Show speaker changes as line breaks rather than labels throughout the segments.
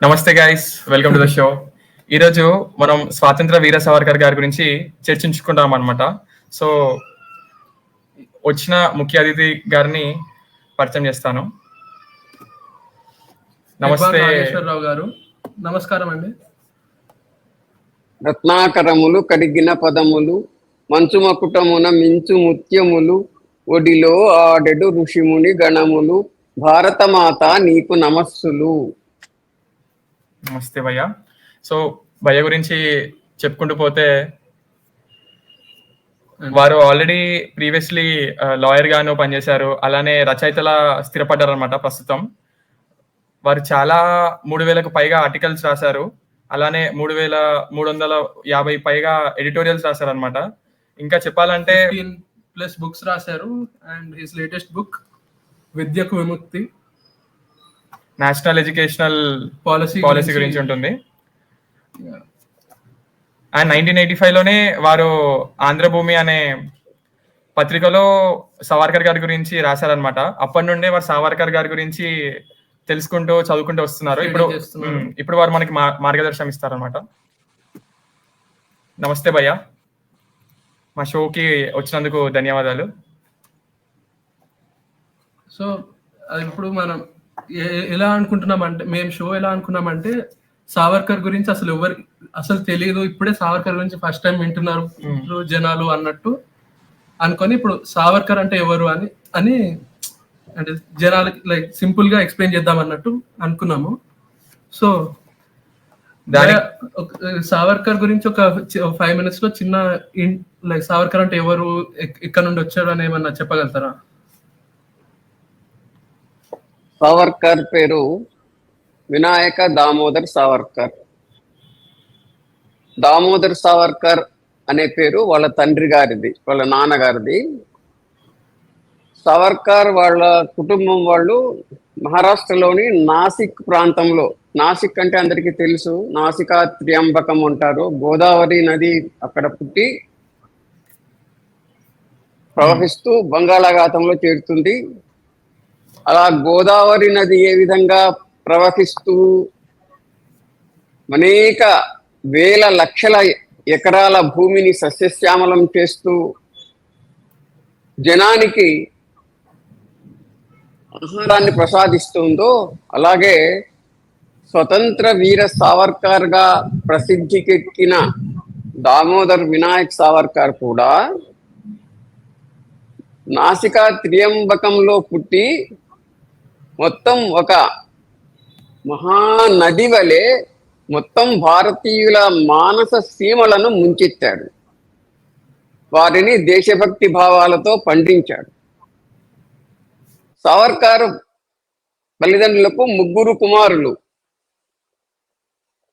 నమస్తే guys, welcome to the show. ఈరోజు మనం స్వాతంత్ర వీర సావర్కర్ గారి గురించి చర్చించుకుంటాం అనమాట. సో వచ్చిన ముఖ్య అతిథి గారిని పరిచయం చేస్తాను.
నమస్తే నాగేశ్వరరావు గారు. నమస్కారం అండి.
రత్నాకరములు కడిగిన పదములు మంచుమకుటమున మించు ముత్యములు ఒడిలో ఆడెడు ఋషిముని గణములు భారతమాత నీకు నమస్సులు.
నమస్తే భయ్య. సో భయ్య గురించి చెప్పుకుంటూ పోతే వారు ఆల్రెడీ ప్రీవియస్లీ లాయర్ గాను పనిచేశారు, అలానే రచయితలా స్థిరపడ్డారు అనమాట. ప్రస్తుతం వారు చాలా 3000కు పైగా ఆర్టికల్స్ రాశారు, అలానే 3350 పైగా ఎడిటోరియల్స్ రాశారు అనమాట. ఇంకా చెప్పాలంటే
ప్లస్ బుక్స్ రాశారు. అండ్ హిస్ లేటెస్ట్ బుక్ విద్యకు విముక్తి,
నేషనల్ ఎడ్యుకేషనల్ పాలసీ గురించి ఉంటుంది. అండ్ 1985లోనే వారు ఆంధ్రభూమి అనే పత్రికలో సావర్కర్ గారి గురించి రాశారనమాట. అప్పటి నుండే వారు సావర్కర్ గారి గురించి తెలుసుకుంటూ చదువుకుంటూ వస్తున్నారు. ఇప్పుడు వారు మనకి మార్గదర్శనం ఇస్తారనమాట. నమస్తే భయ్య, మా షోకి వచ్చినందుకు ధన్యవాదాలు.
సో ఇప్పుడు మనం ఎలా అనుకుంటున్నామంటే, మేము షో ఎలా అనుకున్నామంటే సావర్కర్ గురించి అసలు తెలియదు, ఇప్పుడే సావర్కర్ గురించి ఫస్ట్ టైం వింటున్నారు జనాలు అన్నట్టు అనుకొని ఇప్పుడు సావర్కర్ అంటే ఎవరు అని అంటే జనాలకి లైక్ సింపుల్ గా ఎక్స్ప్లెయిన్ చేద్దాం అన్నట్టు అనుకున్నాము. సో సావర్కర్ గురించి ఒక 5 minutes లో చిన్న లైక్ సావర్కర్ అంటే ఎవరు, ఎక్కడ నుండి వచ్చారు అని ఏమన్నా చెప్పగలుగుతారా?
సావర్కర్ పేరు వినాయక దామోదర్ సావర్కర్. దామోదర్ సావర్కర్ అనే పేరు వాళ్ళ తండ్రి గారిది, వాళ్ళ నాన్నగారిది. సావర్కర్ వాళ్ళ కుటుంబం వాళ్ళు మహారాష్ట్రలోని నాసిక్ ప్రాంతంలో, నాసిక్ అంటే అందరికీ తెలుసు, నాసికా త్ర్యంబకం అంటారు, గోదావరి నది అక్కడ పుట్టి ప్రవహిస్తూ బంగాళాఖాతంలో చేరుతుంది. అలా గోదావరి నది ఏ విధంగా ప్రవహిస్తూ అనేక వేల లక్షల ఎకరాల భూమిని సస్యశ్యామలం చేస్తూ జనానికి ఆహారాన్ని ప్రసాదిస్తుందో, అలాగే స్వతంత్ర వీర సావర్కర్ గా ప్రసిద్ధికెక్కిన దామోదర్ వినాయక్ సావర్కర్ కూడా నాసికా త్ర్యంబకంలో పుట్టి మొత్తం ఒక మహానది వలె మొత్తం భారతీయుల మానస సీమలను ముంచెత్తాడు. వారిని దేశభక్తి భావాలతో పండించాడు. సావర్కర్ తల్లిదండ్రులకు 3 కుమారులు.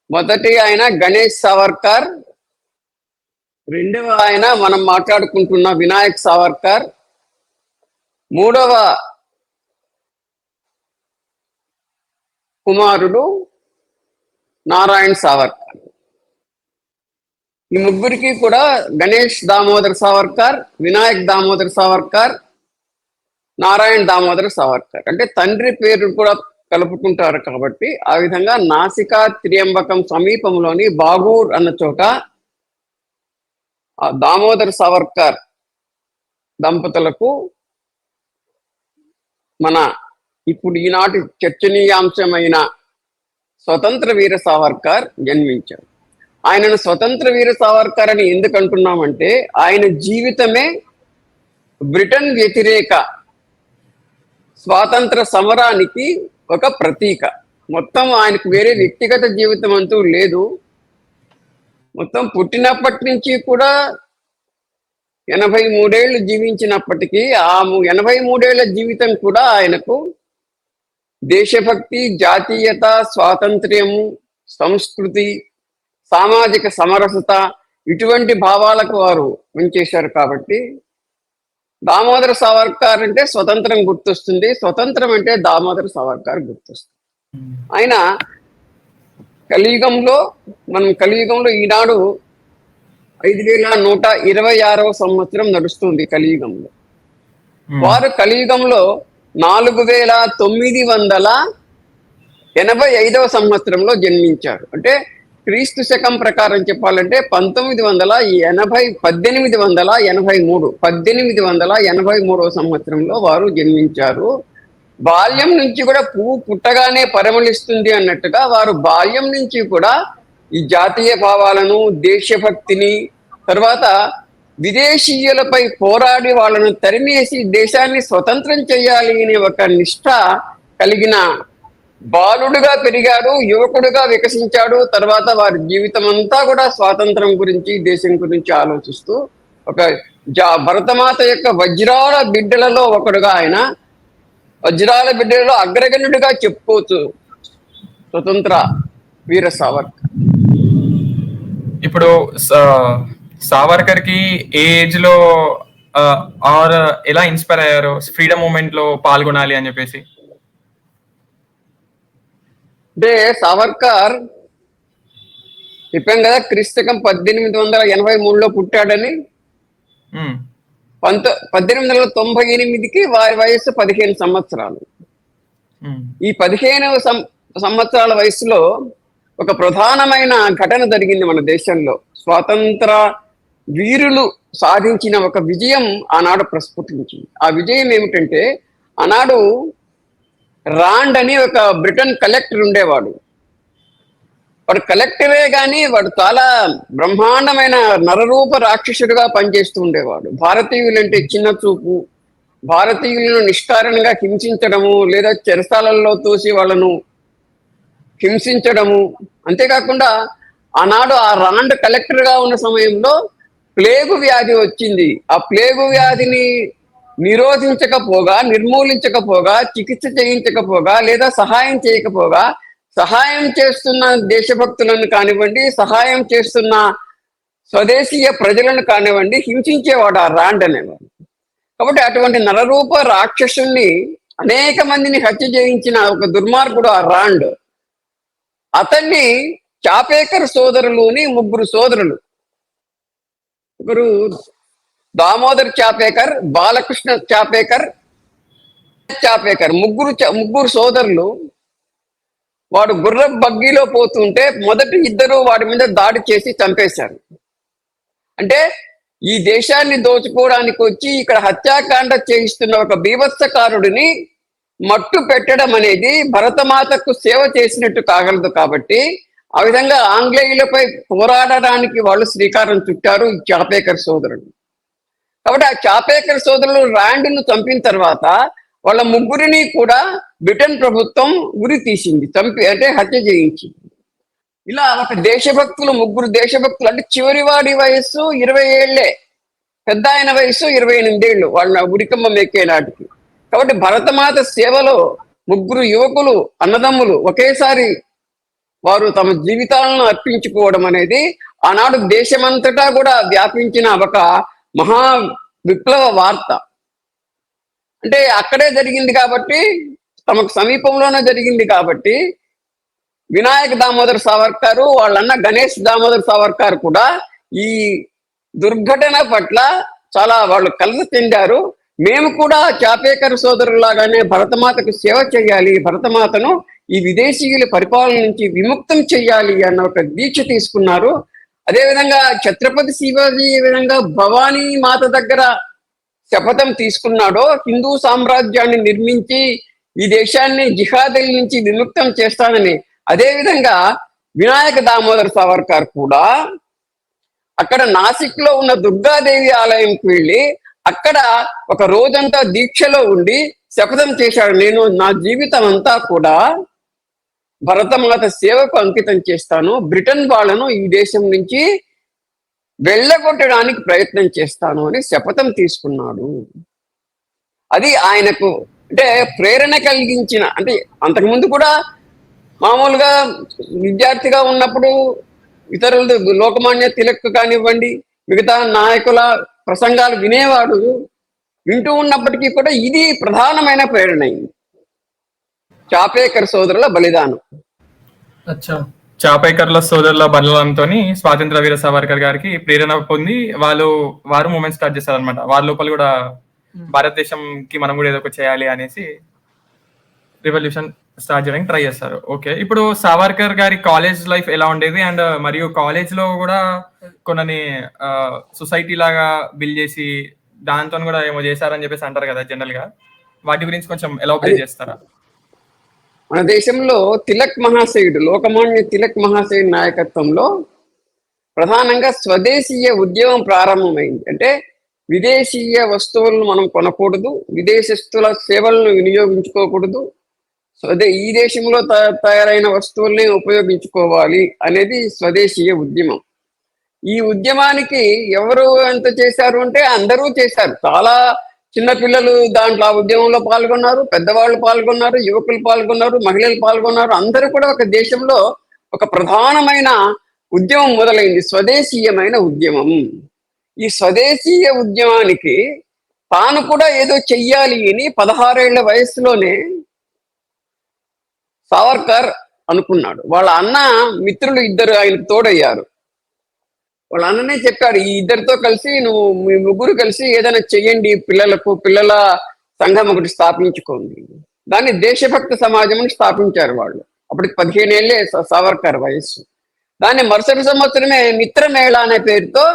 మొదటి ఆయన గణేష్ సావర్కర్, రెండవ ఆయన మనం మాట్లాడుకుంటున్న వినాయక్ సావర్కర్, మూడవ కుమారుడు నారాయణ్ సావర్కర్. ఈ 3 కూడా గణేష్ దామోదర్ సావర్కర్, వినాయక్ దామోదర్ సావర్కర్, నారాయణ్ దామోదర్ సావర్కర్ అంటే తండ్రి పేరు కూడా కలుపుకుంటారు. కాబట్టి ఆ విధంగా నాసికా త్ర్యంబకం సమీపంలోని బాగూర్ అన్న చోట ఆ దామోదర్ సావర్కర్ దంపతులకు మన ఇప్పుడు ఈనాటి చర్చనీయాంశమైన స్వతంత్ర వీర సావర్కర్ జన్మించారు. ఆయనను స్వతంత్ర వీర సావర్కర్ అని ఎందుకు అంటున్నామంటే, ఆయన జీవితమే బ్రిటన్ వ్యతిరేక స్వాతంత్ర సమరానికి ఒక ప్రతీక. మొత్తం ఆయనకు వేరే వ్యక్తిగత జీవితం అంటూ లేదు. మొత్తం పుట్టినప్పటి నుంచి కూడా 83 ఏళ్ళు జీవించినప్పటికీ ఆ 83 ఏళ్ల జీవితం కూడా ఆయనకు దేశభక్తి, జాతీయత, స్వాతంత్ర్యము, సంస్కృతి, సామాజిక సమరసత ఇటువంటి భావాలకు వారు పనిచేశారు. కాబట్టి దామోదర్ సావర్కర్ అంటే స్వతంత్రం గుర్తొస్తుంది, స్వతంత్రం అంటే దామోదర్ సావర్కర్ గుర్తొస్తుంది. ఆయన కలియుగంలో ఈనాడు 5126వ సంవత్సరం నడుస్తుంది కలియుగంలో. వారు కలియుగంలో 4900 85వ సంవత్సరంలో జన్మించారు. అంటే క్రీస్తు శకం ప్రకారం చెప్పాలంటే 1883 సంవత్సరంలో వారు జన్మించారు. బాల్యం నుంచి కూడా పువ్వు పుట్టగానే పరిమళిస్తుంది అన్నట్టుగా వారు బాల్యం నుంచి కూడా ఈ జాతీయ భావాలను, దేశభక్తిని, తర్వాత విదేశీయులపై పోరాడి వాళ్ళను తరిమేసి దేశాన్ని స్వతంత్రం చేయాలి అనే ఒక నిష్ఠ కలిగిన బాలుడుగా పెరిగాడు, యువకుడుగా వికసించాడు. తర్వాత వారి జీవితం అంతా కూడా స్వాతంత్రం గురించి, దేశం గురించి ఆలోచిస్తూ ఒక భరతమాత యొక్క వజ్రాల బిడ్డలలో ఒకడుగా ఆయన, వజ్రాల బిడ్డలలో అగ్రగణ్యుడిగా చెప్పుకోవచ్చు స్వతంత్ర వీర సావర్కర్.
ఇప్పుడు సావర్కర్ కి ఏ ఏజ్ లో ఆర్ ఎలా ఇన్స్పైర్ అయ్యారు ఫ్రీడమ్ మూవ్మెంట్ లో పాల్గొనాలి అని చెప్పేసి?
అంటే సావర్కర్ చెప్పాం కదా, క్రీస్తకం 1883లో పుట్టాడని. 1898కి వారి వయస్సు 15 సంవత్సరాలు. ఈ 15వ సంవత్సరాల వయసులో ఒక ప్రధానమైన ఘటన జరిగింది మన దేశంలో. స్వాతంత్ర వీరులు సాధించిన ఒక విజయం ఆనాడు ప్రస్ఫుటించింది. ఆ విజయం ఏమిటంటే, ఆనాడు రాండ్ అని ఒక బ్రిటన్ కలెక్టర్ ఉండేవాడు. వాడు కలెక్టరే కానీ వాడు చాలా బ్రహ్మాండమైన నరరూప రాక్షసుడిగా పనిచేస్తూ ఉండేవాడు. భారతీయులంటే చిన్న చూపు, భారతీయులను నిష్కారణంగా హింసించడము, లేదా చెరసాలల్లో తోసి వాళ్ళను హింసించడము. అంతేకాకుండా ఆనాడు ఆ రాండ్ కలెక్టర్గా ఉన్న సమయంలో ప్లేగు వ్యాధి వచ్చింది. ఆ ప్లేగు వ్యాధిని నిరోధించకపోగా, నిర్మూలించకపోగా, చికిత్స చేయించకపోగా, లేదా సహాయం చేయకపోగా, సహాయం చేస్తున్న దేశభక్తులను కానివ్వండి, సహాయం చేస్తున్న స్వదేశీయ ప్రజలను కానివ్వండి హింసించేవాడు ఆ రాండ్ అనేవాడు. కాబట్టి అటువంటి నరరూప రాక్షసుని అనేక మందిని హత్య చేయించిన ఒక దుర్మార్గుడు ఆ రాండ్. అతన్ని చాపేకర్ సోదరులుని 3 సోదరులు, ఒకరు దామోదర్ చాపేకర్, బాలకృష్ణ చాపేకర్, ముగ్గురు సోదరులు. వాడు గుర్ర బగ్గీలో పోతుంటే మొదటి 2 వాడి మీద దాడి చేసి చంపేశారు. అంటే ఈ దేశాన్ని దోచుకోవడానికి వచ్చి ఇక్కడ హత్యాకాండ చేయిస్తున్న ఒక బీభత్సకారుడిని మట్టు పెట్టడం అనేది భరతమాతకు సేవ చేసినట్టు కాగలదు. కాబట్టి ఆ విధంగా ఆంగ్లేయులపై పోరాడడానికి వాళ్ళు శ్రీకారం చుట్టారు ఈ చాపేకర్ సోదరులు. కాబట్టి ఆ చాపేకర్ సోదరులు రాండ్ను చంపిన తర్వాత వాళ్ళ ముగ్గురిని కూడా బ్రిటన్ ప్రభుత్వం ఉరి తీసింది, అంటే హత్య చేయించింది. ఇలా ఒక దేశభక్తులు, 3 దేశభక్తులు, అంటే చివరి వాడి వయస్సు 20 ఏళ్లే, పెద్ద ఆయన వయస్సు 28 ఏళ్ళు వాళ్ళ ఉరికమ్మ మెక్కే నాటికి. కాబట్టి భరతమాత సేవలో 3 యువకులు, అన్నదమ్ములు ఒకేసారి వారు తమ జీవితాలను అర్పించుకోవడం అనేది ఆనాడు దేశమంతటా కూడా వ్యాపించిన ఒక మహా విప్లవ వార్త. అంటే అక్కడే జరిగింది కాబట్టి, తమకు సమీపంలోనే జరిగింది కాబట్టి వినాయక్ దామోదర్ సావర్కర్ వాళ్ళన్న గణేష్ దామోదర్ సావర్కర్ కూడా ఈ దుర్ఘటన పట్ల చాలా వాళ్ళు కలత చెందారు. మేము కూడా చాపేకర్ సోదరులాగానే భరతమాతకు సేవ చేయాలి, భరతమాతను ఈ విదేశీయుల పరిపాలన నుంచి విముక్తం చేయాలి అన్న ఒక దీక్ష తీసుకున్నారు. అదేవిధంగా ఛత్రపతి శివాజీ ఏ విధంగా భవానీ మాత దగ్గర శపథం తీసుకున్నాడో, హిందూ సామ్రాజ్యాన్ని నిర్మించి ఈ దేశాన్ని జిహాదీల నుంచి విముక్తం చేస్తానని, అదేవిధంగా వినాయక దామోదర్ సావర్కర్ కూడా అక్కడ నాసిక్ లో ఉన్న దుర్గాదేవి ఆలయంకి వెళ్ళి అక్కడ ఒక రోజంతా దీక్షలో ఉండి శపథం చేశాడు, నేను నా జీవితం అంతా కూడా భరతమాత సేవకు అంకితం చేస్తాను, బ్రిటన్ వాళ్ళను ఈ దేశం నుంచి వెళ్ళగొట్టడానికి ప్రయత్నం చేస్తాను అని శపథం తీసుకున్నాడు. అది ఆయనకు అంటే ప్రేరణ కలిగించిన, అంటే అంతకుముందు కూడా మామూలుగా విద్యార్థిగా ఉన్నప్పుడు ఇతరులు లోకమాన్య తిలక్ కానివ్వండి, మిగతా నాయకుల ప్రసంగాలు వినేవాడు. వింటూ ఉన్నప్పటికీ కూడా ఇది ప్రధానమైన ప్రేరణ అయింది, చాపేకర్ సోదరుల బలిదానం.
చాపేకర్ల సోదరుల బలిదానంతో స్వాతంత్ర వీర సావర్కర్ గారికి ప్రేరణ పొంది వారు మూమెంట్ స్టార్ట్ చేశారు అనమాట. వారి లోపల కూడా భారతదేశంకి మనం కూడా ఏదో ఒకటి చేయాలి అనేసి రివల్యూషన్ స్టార్ట్ చేయడానికి ట్రై చేస్తారు. ఓకే. ఇప్పుడు సావర్కర్ గారి కాలేజ్ లైఫ్ ఎలా ఉండేది? అండ్ మరియు కాలేజ్ లో కూడా కొన్ని సొసైటీ లాగా బిల్డ్ చేసి దాంతో కూడా ఏమో చేశారని చెప్పేసి అంటారు కదా జనరల్ గా. వాటి గురించి కొంచెం ఎలాబరేట్ చేస్తారా?
మన దేశంలో తిలక్ మహాశయుడు, లోకమాన్య తిలక్ మహాశయుడు నాయకత్వంలో ప్రధానంగా స్వదేశీయ ఉద్యమం ప్రారంభమైంది. అంటే విదేశీయ వస్తువులను మనం కొనకూడదు, విదేశస్తుల సేవలను వినియోగించుకోకూడదు, ఈ దేశంలో తయారైన వస్తువుల్ని ఉపయోగించుకోవాలి అనేది స్వదేశీయ ఉద్యమం. ఈ ఉద్యమానికి ఎవరు ఎంత చేశారు అంటే అందరూ చేశారు. చాలా చిన్నపిల్లలు దాంట్లో ఆ ఉద్యమంలో పాల్గొన్నారు, పెద్దవాళ్ళు పాల్గొన్నారు, యువకులు పాల్గొన్నారు, మహిళలు పాల్గొన్నారు. అందరూ కూడా ఒక దేశంలో ఒక ప్రధానమైన ఉద్యమం మొదలైంది, స్వదేశీయమైన ఉద్యమం. ఈ స్వదేశీయ ఉద్యమానికి తాను కూడా ఏదో చెయ్యాలి అని 16 ఏళ్ల వయసులోనే సావర్కర్ అనుకున్నాడు. వాళ్ళ అన్న మిత్రులు ఇద్దరు ఆయనకు తోడయ్యారు. వాళ్ళ అన్ననే చెప్పాడు, ఈ ఇద్దరితో కలిసి నువ్వు మీ ముగ్గురు కలిసి ఏదైనా చెయ్యండి, పిల్లల సంఘం ఒకటి స్థాపించుకోండి. దాన్ని దేశభక్త సమాజం స్థాపించారు వాళ్ళు. అప్పటికి 15 ఏళ్లే సావర్కర్ వయస్సు. దాన్ని మరుసటి సంవత్సరమే మిత్రమేళ అనే పేరుతో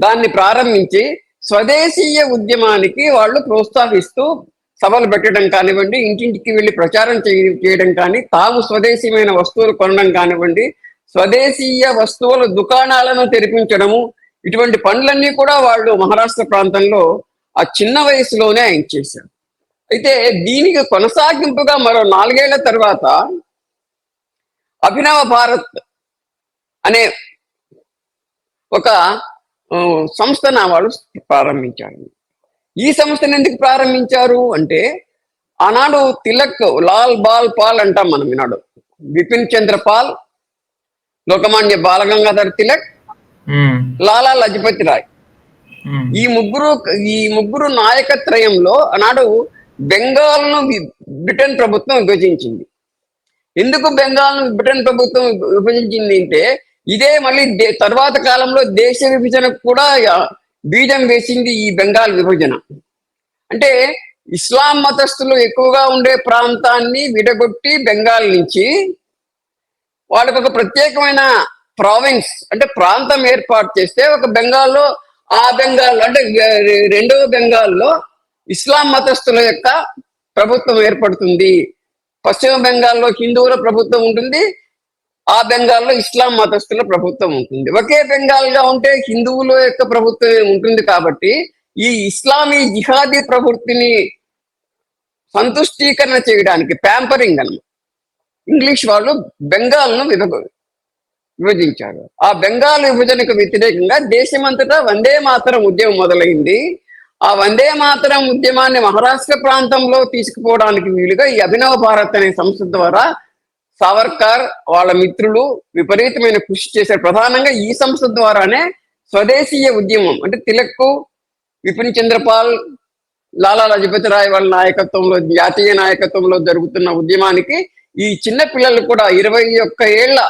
దాన్ని ప్రారంభించి స్వదేశీయ ఉద్యమానికి వాళ్ళు ప్రోత్సహిస్తూ సభలు పెట్టడం కానివ్వండి, ఇంటింటికి వెళ్ళి ప్రచారం చేయడం కానీ, తాము స్వదేశీయమైన వస్తువులు కొనడం కానివ్వండి, స్వదేశీయ వస్తువుల దుకాణాలను తెరిపించడము, ఇటువంటి పనులన్నీ కూడా వాళ్ళు మహారాష్ట్ర ప్రాంతంలో ఆ చిన్న వయసులోనే ఆయన చేశారు. అయితే దీనికి కొనసాగింపుగా మరో 4 ఏళ్ల తర్వాత అభినవ భారత్ అనే ఒక సంస్థను వాళ్ళు ప్రారంభించారు. ఈ సంస్థను ఎందుకు ప్రారంభించారు అంటే, ఆనాడు తిలక్, లాల్ బాల్ పాల్ అంటాం మనం ఈనాడు, బిపిన్ చంద్ర పాల్, లోకమాన్య బాలగంగాధర్ తిలక్, లాలా లజపతి రాయ్, ఈ ముగ్గురు నాయకత్రయంలో ఆనాడు బెంగాల్ను బ్రిటన్ ప్రభుత్వం విభజించింది. ఎందుకు బెంగాల్ను బ్రిటన్ ప్రభుత్వం విభజించింది అంటే, ఇదే మళ్ళీ తర్వాత కాలంలో దేశ విభజనకు కూడా బీజం వేసింది ఈ బెంగాల్ విభజన. అంటే ఇస్లాం మతస్థులు ఎక్కువగా ఉండే ప్రాంతాన్ని విడగొట్టి బెంగాల్ నుంచి వాళ్ళకి ఒక ప్రత్యేకమైన ప్రావిన్స్ అంటే ప్రాంతం ఏర్పాటు చేస్తే, ఒక బెంగాల్లో ఆ బెంగాల్ అంటే రెండవ బెంగాల్లో ఇస్లాం మతస్థుల యొక్క ప్రభుత్వం ఏర్పడుతుంది. పశ్చిమ బెంగాల్లో హిందువుల ప్రభుత్వం ఉంటుంది, ఆ బెంగాల్లో ఇస్లాం మతస్థుల ప్రభుత్వం ఉంటుంది. ఒకే బెంగాల్గా ఉంటే హిందువుల యొక్క ప్రభుత్వం ఉంటుంది. కాబట్టి ఈ ఇస్లామీ జిహాదీ ప్రవృత్తిని సంతుష్టీకరణ చేయడానికి ప్యాంపరింగ్ అన్నమాట, ఇంగ్లీష్ వాళ్ళు బెంగాల్ను విభజించారు. ఆ బెంగాల్ విభజనకు వ్యతిరేకంగా దేశమంతటా వందే మాతరం ఉద్యమం మొదలైంది. ఆ వందే మాతరం ఉద్యమాన్ని మహారాష్ట్ర ప్రాంతంలో తీసుకుపోవడానికి వీలుగా ఈ అభినవ భారత్ అనే సంస్థ ద్వారా సావర్కర్ వాళ్ళ మిత్రులు విపరీతమైన కృషి చేశారు. ప్రధానంగా ఈ సంస్థ ద్వారానే స్వదేశీయ ఉద్యమం అంటే తిలక్, విపిన్ చంద్రపాల్, లాలా లజపతి రాయ్ వాళ్ళ నాయకత్వంలో, జాతీయ నాయకత్వంలో జరుగుతున్న ఉద్యమానికి ఈ చిన్న పిల్లలు కూడా 21 ఏళ్ల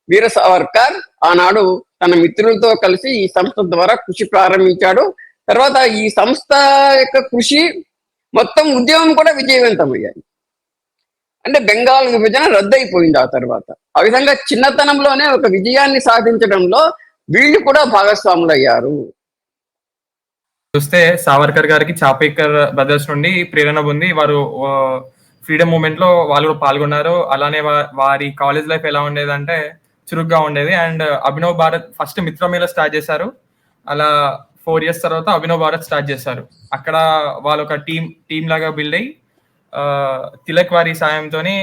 వీర సావర్కర్ ఆనాడు తన మిత్రులతో కలిసి ఈ సంస్థ ద్వారా కృషి ప్రారంభించాడు. తర్వాత ఈ సంస్థ యొక్క కృషి మొత్తం ఉద్యమం కూడా విజయవంతమయ్యాయి. అంటే బెంగాల్ విభజన రద్దయిపోయింది ఆ తర్వాత. ఆ విధంగా చిన్నతనంలోనే ఒక విజయాన్ని సాధించడంలో వీళ్ళు కూడా భాగస్వాములు అయ్యారు.
చూస్తే సావర్కర్ గారికి చాపేకర్ బ్రదర్స్ నుండి ప్రేరణ పొంది వారు ఫ్రీడమ్ మూవ్మెంట్ లో వాళ్ళు కూడా పాల్గొన్నారు. అలానే వారి కాలేజ్ లైఫ్ ఎలా ఉండేదంటే చురుగ్గా ఉండేది. And Abhinav Bharat first Mitramela start చేశారు. అలా 4 years తర్వాత అభినవ్ భారత్ స్టార్ట్ చేశారు. అక్కడ వాళ్ళు ఒక టీం లాగా బిల్డ్ అయ్యి తిలక్ వారి సాయంతోనే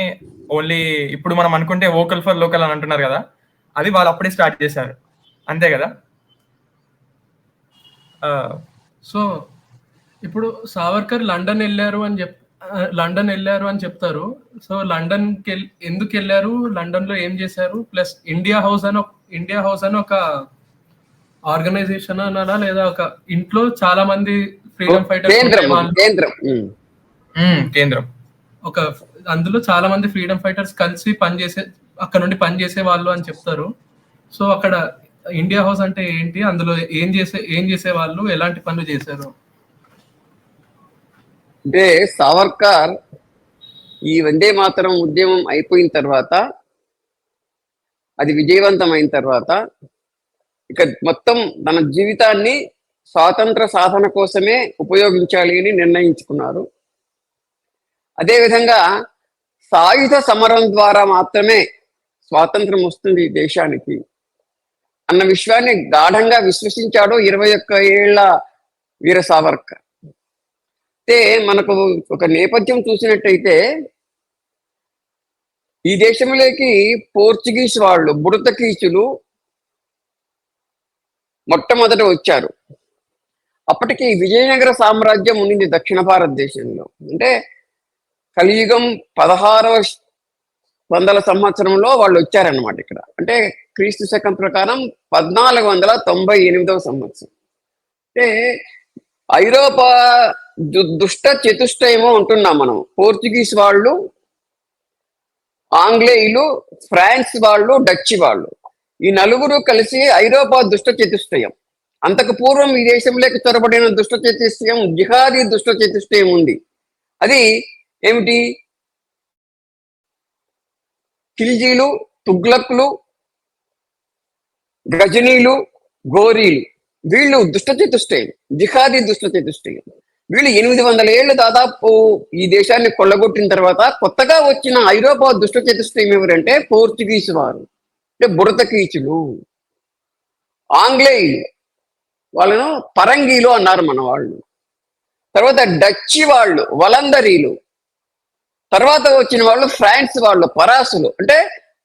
ఓన్లీ ఇప్పుడు మనం అనుకుంటే వోకల్ ఫర్ లోకల్ అని అంటున్నారు కదా, అది వాళ్ళు అప్పుడే స్టార్ట్ చేశారు. అంతే కదా?
సో ఇప్పుడు సావర్కర్ లండన్ వెళ్ళారు అని చెప్తారు. సో లండన్కి ఎందుకు వెళ్ళారు, లండన్ లో ఏం చేశారు, ప్లస్ ఇండియా హౌస్ అని ఒక ఆర్గనైజేషన్ అనాలా లేదా ఒక ఇంట్లో చాలా మంది ఫ్రీడమ్ ఫైటర్స్
కేంద్రం, ఒక
అందులో చాలా మంది ఫ్రీడమ్ ఫైటర్స్ కలిసి అక్కడ నుండి పనిచేసే వాళ్ళు అని చెప్తారు. సో అక్కడ ఇండియా హౌస్ అంటే ఏంటి, అందులో ఏం చేసే వాళ్ళు, ఎలాంటి పనులు చేశారు?
అంటే సావర్కర్ ఈ వందే మాతరం ఉద్యమం అయిపోయిన తర్వాత, అది విజయవంతమైన తర్వాత ఇక మొత్తం తన జీవితాన్ని స్వాతంత్ర సాధన కోసమే ఉపయోగించాలి అని నిర్ణయించుకున్నారు. అదేవిధంగా సాయుధ సమరం ద్వారా మాత్రమే స్వాతంత్రం వస్తుంది ఈ దేశానికి అన్న విషయాన్ని గాఢంగా విశ్వసించాడు 21 ఏళ్ల వీర సావర్కర్. అయితే మనకు ఒక నేపథ్యం చూసినట్టయితే, ఈ దేశంలోకి పోర్చుగీస్ వాళ్ళు, బుడతకీచులు మొట్టమొదట వచ్చారు. అప్పటికి విజయనగర సామ్రాజ్యం ఉండింది దక్షిణ భారతదేశంలో. అంటే కలియుగం 1600 సంవత్సరంలో వాళ్ళు వచ్చారనమాట ఇక్కడ. అంటే క్రీస్తు శకం ప్రకారం 1498వ సంవత్సరం. అంటే ఐరోపా దుష్ట చతుష్టయమో అంటున్నాం మనం. పోర్చుగీస్ వాళ్ళు, ఆంగ్లేయులు, ఫ్రాన్స్ వాళ్ళు, డచ్ వాళ్ళు, ఈ నలుగురు కలిసి ఐరోపా దుష్ట చతుష్టయం. అంతకు పూర్వం ఈ దేశంలోకి చొరబడిన దుష్ట చతుష్టయం, జిహాదీ దుష్ట చతుష్టయం ఉంది. అది ఏమిటి? ఖిల్జీలు, తుగ్లక్లు, గజనీలు, గోరీలు, వీళ్ళు దుష్ట చతుష్టయం, జిహాదీ దుష్ట చతుష్టయం. వీళ్ళు 800 ఏళ్ళు దాదాపు ఈ దేశాన్ని కొల్లగొట్టిన తర్వాత కొత్తగా వచ్చిన ఐరోపా దుష్ట చతుష్టయం ఎవరంటే పోర్చుగీస్ వారు, అంటే బుడతకీచులు. ఆంగ్లేయులు, వాళ్ళను పరంగీలు అన్నారు మన వాళ్ళు. తర్వాత డచ్చి వాళ్ళు, వలందరీలు. తర్వాత వచ్చిన వాళ్ళు ఫ్రాన్స్ వాళ్ళు, పరాసులు. అంటే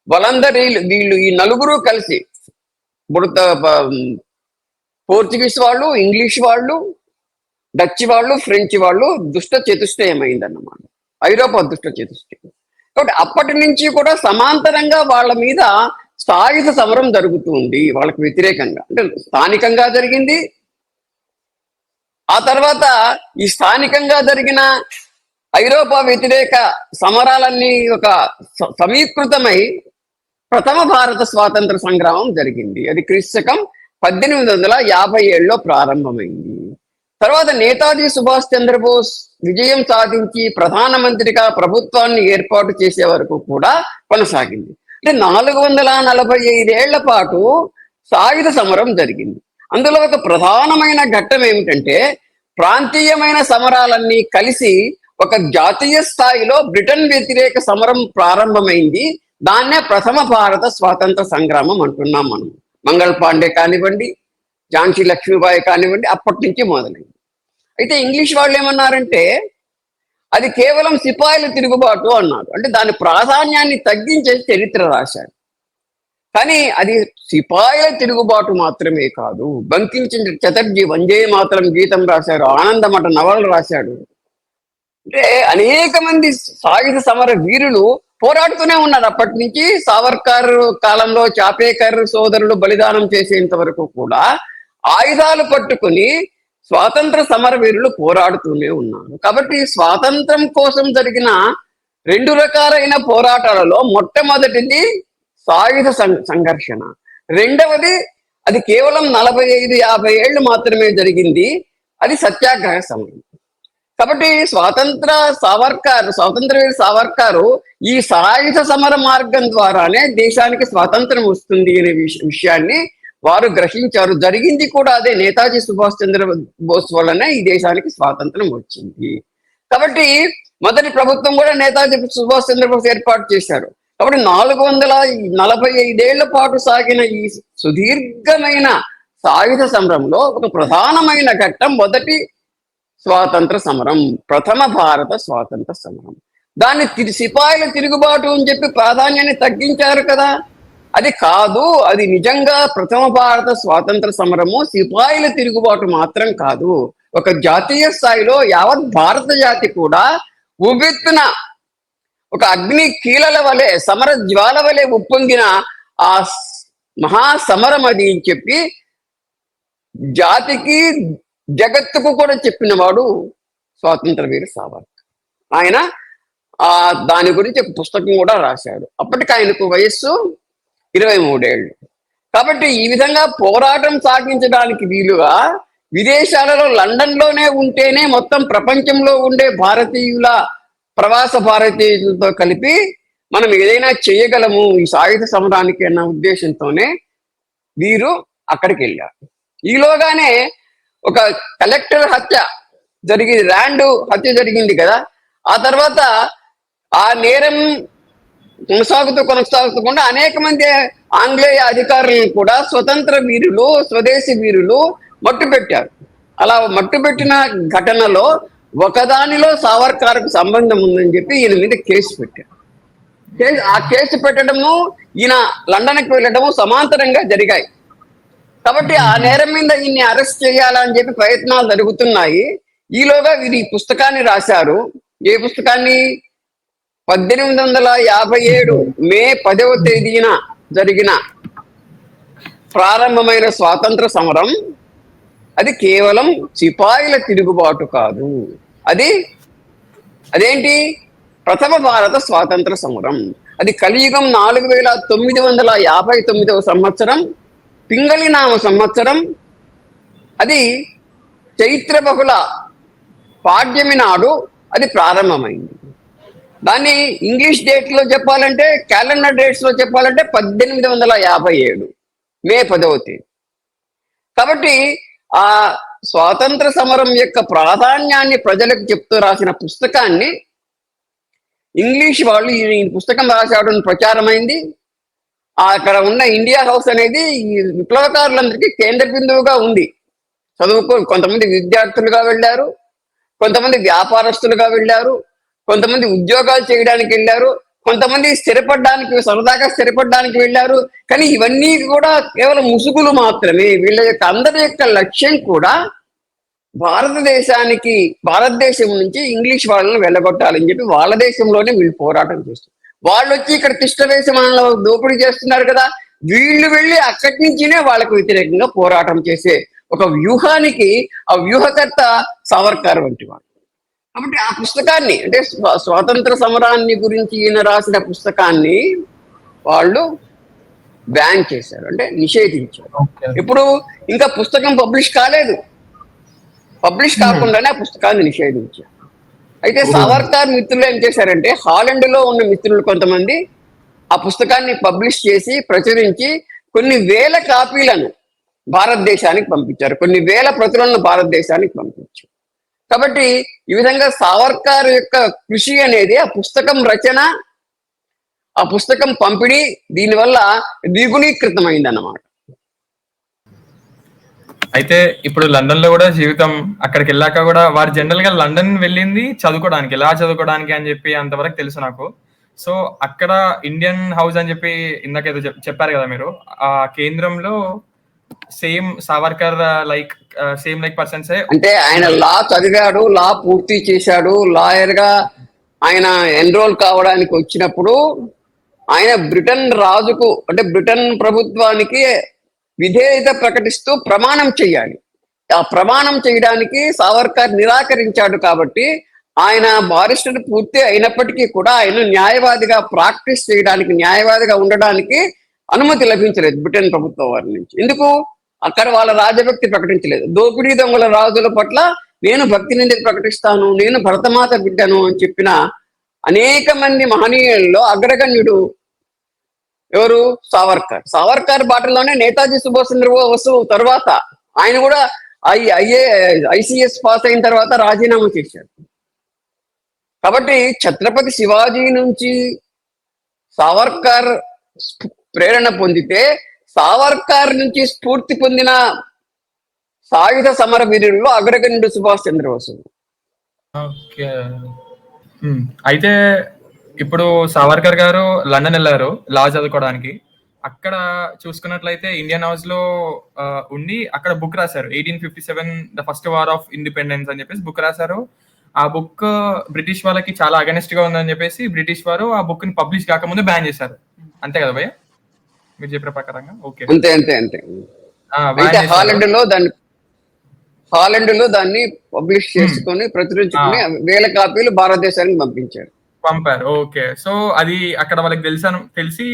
వలందరీలు, వీళ్ళు ఈ నలుగురు కలిసి పోర్చుగీస్ వాళ్ళు, ఇంగ్లీష్ వాళ్ళు, డచ్ వాళ్ళు, ఫ్రెంచ్ వాళ్ళు దుష్ట చతుష్టయం అయిందన్నమాట, ఐరోపా దుష్ట చతుష్టయం. కాబట్టి అప్పటి నుంచి కూడా సమాంతరంగా వాళ్ళ మీద సాయుధ సమరం జరుగుతుంది, వాళ్ళకి వ్యతిరేకంగా. అంటే స్థానికంగా జరిగింది. ఆ తర్వాత ఈ స్థానికంగా జరిగిన ఐరోపా వ్యతిరేక సమరాలన్నీ ఒక సమీకృతమై ప్రథమ భారత స్వాతంత్ర సంగ్రామం జరిగింది. అది క్రీస్తకం 1857లో ప్రారంభమైంది. తర్వాత నేతాజీ సుభాష్ చంద్రబోస్ విజయం సాధించి ప్రధానమంత్రిగా ప్రభుత్వాన్ని ఏర్పాటు చేసే వరకు కూడా కొనసాగింది. అంటే 445 ఏళ్ల పాటు సాయుధ సమరం జరిగింది. అందులో ఒక ప్రధానమైన ఘట్టం ఏమిటంటే, ప్రాంతీయమైన సమరాలన్నీ కలిసి ఒక జాతీయ స్థాయిలో బ్రిటన్ వ్యతిరేక సమరం ప్రారంభమైంది. దాన్నే ప్రథమ భారత స్వాతంత్ర సంగ్రామం అంటున్నాం మనం. మంగళ్ పాండే కానివ్వండి, ఝాన్సీ లక్ష్మీబాయి కానివ్వండి, అప్పటి నుంచి మొదలైంది. అయితే ఇంగ్లీష్ వాళ్ళు ఏమన్నారంటే, అది కేవలం సిపాయిల తిరుగుబాటు అన్నారు. అంటే దాని ప్రాధాన్యాన్ని తగ్గించేసి చరిత్ర రాశారు. కానీ అది సిపాయిల తిరుగుబాటు మాత్రమే కాదు. బంకించంద్ర చటర్జీ వందే మాతరం గీతం రాశారు, ఆనందమఠ నవలు రాశాడు. అంటే అనేక మంది సాయుధ సమర వీరులు పోరాడుతూనే ఉన్నారు అప్పటి నుంచి. సావర్కర్ కాలంలో చాపేకర్ సోదరులు బలిదానం చేసేంత వరకు కూడా ఆయుధాలు పట్టుకుని స్వాతంత్ర సమర వీరులు పోరాడుతూనే ఉన్నారు. కాబట్టి స్వాతంత్రం కోసం జరిగిన 2 రకాలైన పోరాటాలలో మొట్టమొదటిది సాయుధ సంఘర్షణ, రెండవది అది కేవలం 45-50 ఏళ్ళు మాత్రమే జరిగింది, అది సత్యాగ్రహ సమరం. కాబట్టి స్వాతంత్ర వీర సావర్కర్ ఈ సాయుధ సమర మార్గం ద్వారానే దేశానికి స్వాతంత్రం వస్తుంది అనే విషయాన్ని వారు గ్రహించారు. జరిగింది కూడా అదే. నేతాజీ సుభాష్ చంద్ర బోస్ వల్లనే ఈ దేశానికి స్వాతంత్రం వచ్చింది. కాబట్టి మొదటి ప్రభుత్వం కూడా నేతాజీ సుభాష్ చంద్రబోస్ ఏర్పాటు చేశారు. కాబట్టి 445 ఏళ్ల పాటు సాగిన ఈ సుదీర్ఘమైన సాయుధ సమరంలో ఒక ప్రధానమైన ఘట్టం మొదటి స్వాతంత్ర సమరం, ప్రథమ భారత స్వాతంత్ర సమరం. దాన్ని సిపాయిల తిరుగుబాటు అని చెప్పి ప్రాధాన్యాన్ని తగ్గించారు కదా. అది కాదు, అది నిజంగా ప్రథమ భారత స్వాతంత్ర సమరము సిపాయిల తిరుగుబాటు మాత్రం కాదు. ఒక జాతీయ స్థాయిలో యావత్ భారత జాతి కూడా ఉవ్వెత్తున ఒక అగ్ని కీలల వలె, సమర జ్వాల వలె ఉప్పొంగిన ఆ మహాసమరం అది అని చెప్పి జాతికి జగత్తుకు కూడా చెప్పిన వాడు స్వాతంత్ర వీర సావర్కర్. ఆయన దాని గురించి ఒక పుస్తకం కూడా రాశాడు. అప్పటికి ఆయనకు వయస్సు 23 ఏళ్ళు. కాబట్టి ఈ విధంగా పోరాటం సాగించడానికి వీలుగా విదేశాలలో లండన్లోనే ఉంటేనే మొత్తం ప్రపంచంలో ఉండే భారతీయుల ప్రవాస భారతీయులతో కలిపి మనం ఏదైనా చేయగలము ఈ సాయుధ సమరానికి అన్న ఉద్దేశంతోనే వీరు అక్కడికి వెళ్ళారు. ఈలోగానే ఒక కలెక్టర్ హత్య జరిగింది, ర్యాండ్ హత్య జరిగింది కదా. ఆ తర్వాత ఆ నేరం కొనసాగుతూ అనేక మంది ఆంగ్లేయ అధికారులను కూడా స్వతంత్ర వీరులు, స్వదేశీ వీరులు మట్టుపెట్టారు. అలా మట్టుపెట్టిన ఘటనలో ఒకదానిలో సావర్కర్కు సంబంధం ఉందని చెప్పి ఈయన మీద కేసు పెట్టారు. ఆ కేసు పెట్టడము, ఈయన లండన్కి వెళ్ళడము సమాంతరంగా జరిగాయి. కాబట్టి ఆ నేరం మీద ఈయన్ని అరెస్ట్ చేయాలని చెప్పి ప్రయత్నాలు జరుగుతున్నాయి. ఈలోగా వీరు ఈ పుస్తకాన్ని రాశారు. ఏ పుస్తకాన్ని? 1857 మే 10వ తేదీన జరిగిన ప్రారంభమైన స్వాతంత్ర సమరం అది కేవలం సిపాయిల తిరుగుబాటు కాదు. అదేంటి? ప్రథమ భారత స్వాతంత్ర సమరం. అది కలియుగం 4959వ సంవత్సరం పింగళి నామ సంవత్సరం. అది చైత్ర బహుళ పాడ్యమి నాడు అది ప్రారంభమైంది. దాన్ని ఇంగ్లీష్ డేట్ లో చెప్పాలంటే, క్యాలెండర్ డేట్స్ లో చెప్పాలంటే 1857 మే 10వ తేదీ. కాబట్టి ఆ స్వాతంత్ర సమరం యొక్క ప్రాధాన్యాన్ని ప్రజలకు చెప్తూ రాసిన పుస్తకాన్ని ఇంగ్లీష్ వాళ్ళు ఈ పుస్తకం రాశాడని ప్రచారమైంది. అక్కడ ఉన్న ఇండియా హౌస్ అనేది ఈ విప్లవకారులందరికీ కేంద్ర బిందువుగా ఉంది. కొంతమంది విద్యార్థులుగా వెళ్ళారు, కొంతమంది వ్యాపారస్తులుగా వెళ్ళారు, కొంతమంది ఉద్యోగాలు చేయడానికి వెళ్ళారు, కొంతమంది సరదాగా స్థిరపడడానికి వెళ్ళారు. కానీ ఇవన్నీ కూడా కేవలం ముసుగులు మాత్రమే. వీళ్ళ యొక్క అందరి యొక్క లక్ష్యం కూడా భారతదేశం నుంచి ఇంగ్లీష్ వాళ్ళని వెళ్ళగొట్టాలని చెప్పి వాళ్ళ దేశంలోనే వీళ్ళు పోరాటం చేస్తారు. వాళ్ళు వచ్చి ఇక్కడ తిష్ట వేసి మనలో దోపిడీ చేస్తున్నారు కదా, వీళ్ళు వెళ్ళి అక్కడి నుంచినే వాళ్ళకు వ్యతిరేకంగా పోరాటం చేసే ఒక వ్యూహానికి ఆ వ్యూహకర్త సావర్కర్ వంటి వాడు. కాబట్టి ఆ పుస్తకాన్ని, అంటే స్వాతంత్ర సమరాన్ని గురించి ఈయన రాసిన పుస్తకాన్ని వాళ్ళు బ్యాన్ చేశారు, అంటే నిషేధించారు. ఇప్పుడు ఇంకా పుస్తకం పబ్లిష్ కాలేదు. పబ్లిష్ కాకుండానే ఆ పుస్తకాన్ని నిషేధించారు. అయితే సావర్కర్ మిత్రులు ఏం చేశారంటే, హాలండ్ లో ఉన్న మిత్రులు కొంతమంది ఆ పుస్తకాన్ని పబ్లిష్ చేసి ప్రచురించి కొన్ని వేల కాపీలను భారతదేశానికి పంపించారు, కొన్ని వేల ప్రతులను భారతదేశానికి పంపించారు. కాబట్టి ఈ విధంగా సావర్కర్ యొక్క కృషి అనేది ఆ పుస్తకం రచన, ఆ పుస్తకం పంపిణీ దీనివల్ల ద్విగుణీకృతమైంది అన్నమాట.
అయితే ఇప్పుడు లండన్ లో కూడా జీవితం, అక్కడికి వెళ్ళాక కూడా వారు జనరల్ గా లండన్ వెళ్ళింది చదువుకోవడానికి, ఎలా చదువుకోవడానికి అని చెప్పి అంతవరకు తెలుసు నాకు. సో అక్కడ ఇండియన్ హౌస్ అని చెప్పి ఇందాక ఏదో చెప్పారు కదా మీరు, ఆ కేంద్రంలో సేమ్ సావర్కర్ సేమ్ పర్సన్స్.
అంటే ఆయన లా చదివాడు, లా పూర్తి చేశాడు, లాయర్ గా ఆయన ఎన్రోల్ కావడానికి వచ్చినప్పుడు ఆయన బ్రిటన్ రాజుకు, అంటే బ్రిటన్ ప్రభుత్వానికి విధేయత ప్రకటిస్తూ ప్రమాణం చేయాలి. ఆ ప్రమాణం చేయడానికి సావర్కర్ నిరాకరించాడు. కాబట్టి ఆయన బారిస్టర్ పూర్తి అయినప్పటికీ కూడా ఆయన న్యాయవాదిగా ప్రాక్టీస్ చేయడానికి, న్యాయవాదిగా ఉండడానికి అనుమతి లభించలేదు బ్రిటన్ ప్రభుత్వం వారి నుంచి. ఎందుకు? అక్కడ వాళ్ళ రాజభక్తి ప్రకటించలేదు. దోపిడీ దొంగల రాజుల పట్ల నేను భక్తి నింది ప్రకటిస్తాను, నేను భరతమాత బిడ్డను అని చెప్పిన అనేక మంది మహనీయుల్లో అగ్రగణ్యుడు ఎవరు? సావర్కర్. సావర్కర్ బాటలోనే నేతాజీ సుభాష్ చంద్రబోస్ తర్వాత ఆయన కూడా ఐసిఎస్ పాస్ అయిన తర్వాత రాజీనామా చేశారు. కాబట్టి ఛత్రపతి శివాజీ నుంచి సావర్కర్ ప్రేరణ పొందితే, సావర్కర్ నుంచి స్ఫూర్తి పొందిన సాయుధ సమర వీరుల్లో అగ్రగణ్యుడు సుభాష్ చంద్రబోస్.
అయితే ఇప్పుడు సావర్కర్ గారు లండన్ వెళ్ళారు లా చదువుకోవడానికి. అక్కడ చూసుకున్నట్లయితే ఇండియన్ హౌస్ లో ఉండి అక్కడ బుక్ రాశారు, 1857 the first war of independence అని చెప్పేసి బుక్ రాశారు. ఆ బుక్ బ్రిటిష్ వాళ్ళకి చాలా అగెనిస్ట్ గా ఉందని చెప్పేసి బ్రిటిష్ వారు ఆ బుక్ ని పబ్లిష్ కాకముందే బ్యాన్ చేశారు. అంతే కదా భయ్య, మీరు చెప్పిన ప్రకారంగా? ఓకే,
అంతే అంతే అంతే. హాలండ్ లో దాన్ని పబ్లిష్ చేసుకొని ప్రచురించుకుని వేల కాపీలు భారతదేశానికి పంపారు.
ఓకే, సో అది అక్కడ వాళ్ళకి తెలిసి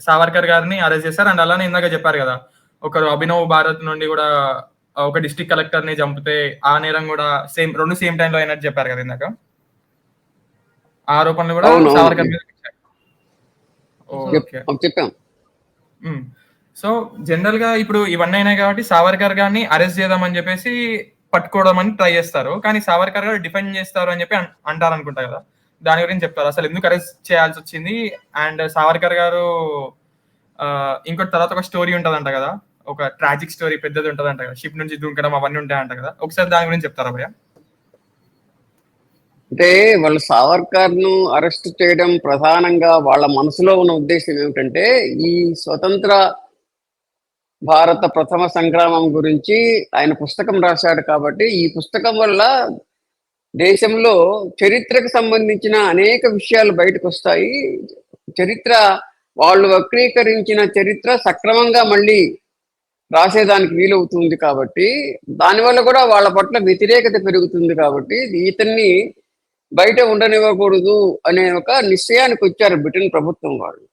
సావర్కర్ గారిని అరెస్ట్ చేశారు. అండ్ అలానే ఇందాక చెప్పారు కదా, ఒకరు అభినవ్ భారత్ నుండి కూడా ఒక డిస్ట్రిక్ట్ కలెక్టర్ ని చంపితే ఆ నేరం కూడా రెండు సేమ్ టైంలో అయినట్టు చెప్పారు కదా ఇందాక. ఆరోపణలు కూడా
అవును, అవును.
సావర్కర్ మీద వచ్చాయి. ఓకే.
చెప్పాం.
సో జనరల్ గా ఇప్పుడు ఇవన్నీ అయినాయి కాబట్టి సావర్కర్ గారిని అరెస్ట్ చేద్దామని చెప్పేసి పట్టుకోవడం అని ట్రై చేస్తారు, కానీ సావర్కర్ గారు డిఫెండ్ చేస్తారు అని చెప్పి అంటారు అనుకుంటా కదా. దాని గురించి చెప్తారు, అసలు ఎందుకు అరెస్ట్ చేయాల్సి వచ్చింది. అండ్ సావర్కర్ గారు ఇంకోటి తర్వాత ఒక స్టోరీ ఉంటదంట కదా, ఒక ట్రాజిక్ స్టోరీ పెద్దది ఉంటదంట కదా, షిప్ నుంచి దూకడం అవన్నీ ఉంటాయంట కదా, ఒకసారి దాని గురించి చెప్తారా భయ్య?
అంటే వాళ్ళు సావర్కర్ ను అరెస్ట్ చేయడం ప్రధానంగా వాళ్ళ మనసులో ఉన్న ఉద్దేశం ఏమిటంటే, ఈ స్వతంత్ర భారత ప్రథమ సంగ్రామం గురించి ఆయన పుస్తకం రాశాడు కాబట్టి, ఈ పుస్తకం వల్ల దేశంలో చరిత్రకు సంబంధించిన అనేక విషయాలు బయటకు వస్తాయి. చరిత్ర, వాళ్ళు వక్రీకరించిన చరిత్ర సక్రమంగా మళ్ళీ రాసేదానికి వీలవుతుంది కాబట్టి, దానివల్ల కూడా వాళ్ళ పట్ల వ్యతిరేకత పెరుగుతుంది కాబట్టి ఇతన్ని బయట ఉండనివ్వకూడదు అనే ఒక నిశ్చయానికి వచ్చారు బ్రిటన్ ప్రభుత్వం వాళ్ళు.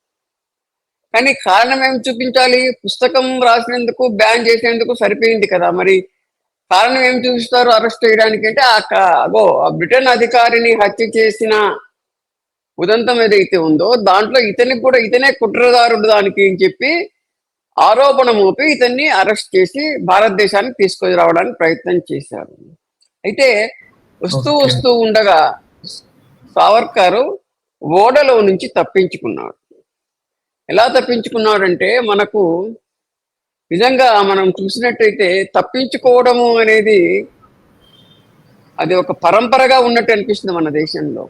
కానీ కారణం ఏమి చూపించాలి? పుస్తకం రాసినందుకు బ్యాన్ చేసేందుకు సరిపోయింది కదా, మరి కారణం ఏమి చూపిస్తారు అరెస్ట్ చేయడానికి? అంటే ఆ బ్రిటన్ అధికారిని హత్య చేసిన ఉదంతం ఏదైతే ఉందో దాంట్లో ఇతనే కుట్రదారుడు దానికి అని చెప్పి ఆరోపణ మోపి ఇతన్ని అరెస్ట్ చేసి భారతదేశానికి తీసుకురావడానికి ప్రయత్నం చేశారు. అయితే వస్తూ ఉండగా సావర్కర్ ఓడలో నుంచి తప్పించుకున్నాడు. ఎలా తప్పించుకున్నాడంటే, మనకు నిజంగా మనం చూసినట్టయితే తప్పించుకోవడము అనేది అది ఒక పరంపరగా ఉన్నట్టు అనిపిస్తుంది మన దేశంలో.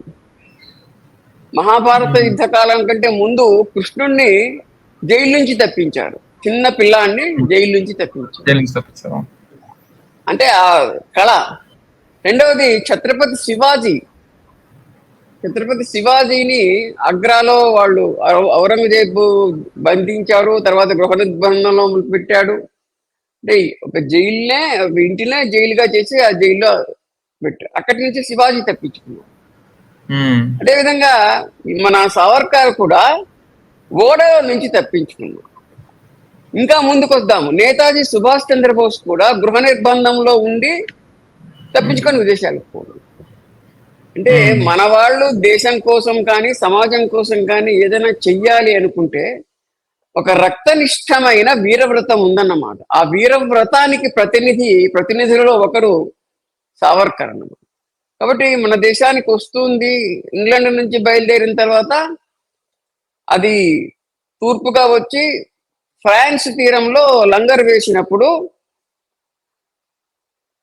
మహాభారత యుద్ధకాలం కంటే ముందు కృష్ణుణ్ణి జైలు నుంచి తప్పించారు, చిన్న పిల్లాన్ని జైలు నుంచి తప్పించారు. అంటే ఆ కళ. రెండవది ఛత్రపతి శివాజీని ఆగ్రాలో వాళ్ళు ఔరంగజేబు బంధించారు, తర్వాత గృహ నిర్బంధంలో పెట్టాడు. అంటే ఒక ఇంటినే జైలుగా చేసి ఆ జైల్లో పెట్టారు. అక్కడి నుంచి శివాజీ తప్పించుకున్నాడు. అదేవిధంగా మన సావర్కర్ కూడా ఓడలో నుంచి తప్పించుకున్నాడు. ఇంకా ముందుకు వద్దాము, నేతాజీ సుభాష్ చంద్రబోస్ కూడా గృహ నిర్బంధంలో ఉండి తప్పించుకొని విదేశాలకు పోవడం. అంటే మన వాళ్ళు దేశం కోసం కానీ సమాజం కోసం కానీ ఏదైనా చెయ్యాలి అనుకుంటే ఒక రక్తనిష్టమైన వీరవ్రతం ఉందన్నమాట. ఆ వీరవ్రతానికి ప్రతినిధులలో ఒకరు సావర్కర్ అన్నమాట. కాబట్టి మన దేశానికి వస్తుంది, ఇంగ్లాండ్ నుంచి బయలుదేరిన తర్వాత అది తూర్పుగా వచ్చి ఫ్రాన్స్ తీరంలో లంగర్ వేసినప్పుడు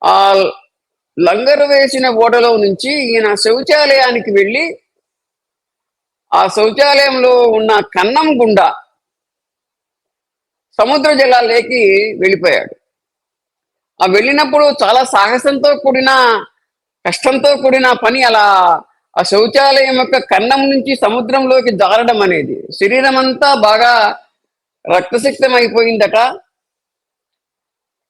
ఆ లంగర్ వేసిన ఓడలో నుంచి ఈయన శౌచాలయానికి వెళ్ళి ఆ శౌచాలయంలో ఉన్న కన్నం గుండా సముద్ర జలాల్లోకి వెళ్ళిపోయాడు. ఆ వెళ్ళినప్పుడు చాలా సాహసంతో కూడిన కష్టంతో కూడిన పని. అలా ఆ శౌచాలయం యొక్క కన్నం నుంచి సముద్రంలోకి జారడం అనేది, శరీరం అంతా బాగా రక్తసిక్తం అయిపోయిందట.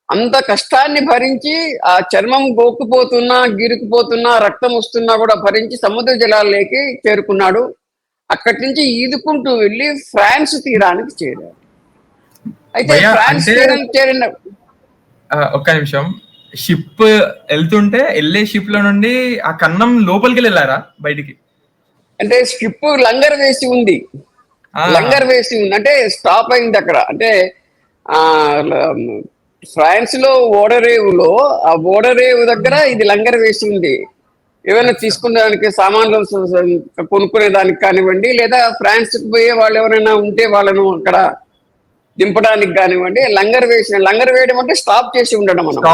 అంత కష్టాన్ని భరించి ఆ చర్మం గోక్కుపోతున్నా, గీరుకుపోతున్నా, రక్తం వస్తున్నా కూడా భరించి సముద్ర జలాల్లోకి చేరుకున్నాడు. అక్కడి నుంచి ఈదుకుంటూ వెళ్ళి ఫ్రాన్స్ తీరానికి చేరాడు. అయితే ఫ్రాన్స్ తీరానికి చేరిన
ఒక్క నిమిషం, షిప్ వెళ్తుంటే వెళ్ళే షిప్ లో నుండి ఆ కన్నం లోపలికి వెళ్ళారా బయటికి? అంటే
షిప్ లంగర్ వేసి ఉంది, అంటే స్టాప్ అయింది అక్కడ. అంటే ఫ్రాన్స్ లో ఓడరేవులో ఆ ఓడరేవు దగ్గర ఇది లంగర్ వేసి ఉంది. ఏమైనా తీసుకునేదానికి సామాన్లు కొనుక్కునే దానికి కానివ్వండి, లేదా ఫ్రాన్స్ కు పోయే వాళ్ళు ఎవరైనా ఉంటే వాళ్ళను అక్కడ దింపడానికి కానివ్వండి, లంగర్ వేయడం అంటే స్టాప్ చేసి ఉండడం అన్నమాట.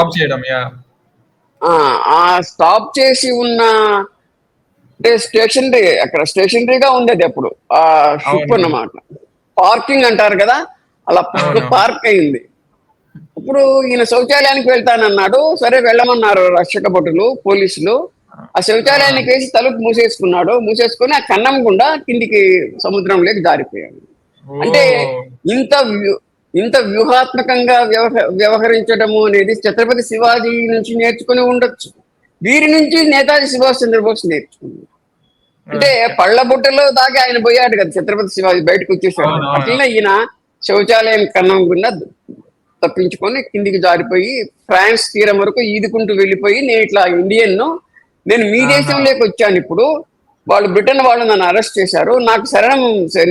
ఆ స్టాప్ చేసి ఉన్న అంటే స్టేషనరీ, అక్కడ స్టేషనరీగా ఉండేది అప్పుడు ఆ షిప్ అన్నమాట. పార్కింగ్ అంటారు కదా, అలా పార్క్ అయింది. ఇప్పుడు ఈయన శౌచాలయానికి వెళ్తానన్నాడు. సరే వెళ్ళమన్నారు రక్షక భటులు, పోలీసులు. ఆ శౌచాలయానికి వేసి తలుపు మూసేసుకుని ఆ కన్నం గుండా కిందికి సముద్రంలోకి జారిపోయాడు. అంటే ఇంత వ్యూహాత్మకంగా వ్యవహరించడము అనేది ఛత్రపతి శివాజీ నుంచి నేర్చుకుని ఉండొచ్చు. వీరి నుంచి నేతాజీ సుభాష్ చంద్రబోస్ నేర్చుకుంది. అంటే పళ్ళ బుట్టలో దాకా ఆయన పోయాడు కదా ఛత్రపతి శివాజీ, బయటకు వచ్చేసాడు. అట్లనే ఈయన శౌచాలయం కన్నం గుండా తప్పించుకొని కిందికి జారిపోయి ఫ్రాన్స్ తీరం వరకు ఈదుకుంటూ వెళ్ళిపోయి, నేను ఇట్లా ఇండియన్, నేను మీ దేశంలోకి వచ్చాను, ఇప్పుడు వాళ్ళు బ్రిటన్ వాళ్ళు నన్ను అరెస్ట్ చేశారు,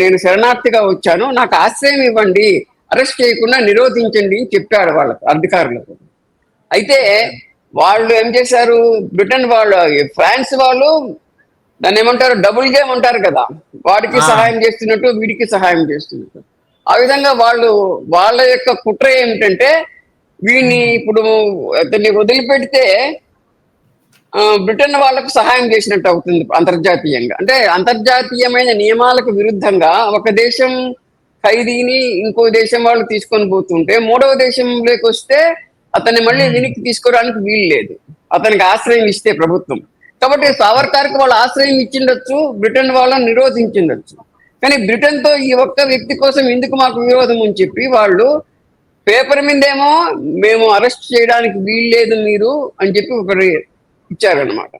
నేను శరణార్థిగా వచ్చాను, నాకు ఆశ్రయం ఇవ్వండి, అరెస్ట్ చేయకుండా నిరోధించండి అని చెప్పాడు వాళ్ళకు, అధికారులకు. అయితే వాళ్ళు ఏం చేశారు, బ్రిటన్ వాళ్ళు, ఫ్రాన్స్ వాళ్ళు దాన్ని ఏమంటారు, డబుల్ గేమ్ అంటారు కదా, వాడికి సహాయం చేస్తున్నట్టు వీడికి సహాయం చేస్తున్నట్టు. ఆ విధంగా వాళ్ళ యొక్క కుట్ర ఏమిటంటే, వీడిని ఇప్పుడు అతన్ని వదిలిపెడితే బ్రిటన్ వాళ్ళకు సహాయం చేసినట్టు అవుతుంది అంతర్జాతీయంగా. అంటే అంతర్జాతీయమైన నియమాలకు విరుద్ధంగా ఒక దేశం ఖైదీని ఇంకో దేశం వాళ్ళు తీసుకొని పోతుంటే, మూడవ దేశంలోకి వస్తే అతన్ని మళ్ళీ వెనక్కి తీసుకోవడానికి వీలు లేదు, అతనికి ఆశ్రయం ఇస్తే ప్రభుత్వం. కాబట్టి సావర్కర్కి వాళ్ళు ఆశ్రయం ఇచ్చిండొచ్చు, బ్రిటన్ వాళ్ళని నిరోధించిండొచ్చు. కానీ బ్రిటన్ తో ఈ ఒక్క వ్యక్తి కోసం ఎందుకు మాకు విరోధం అని చెప్పి వాళ్ళు పేపర్ మీదేమో మేము అరెస్ట్ చేయడానికి వీలు లేదు మీరు అని చెప్పి ఒకరు ఇచ్చారనమాట.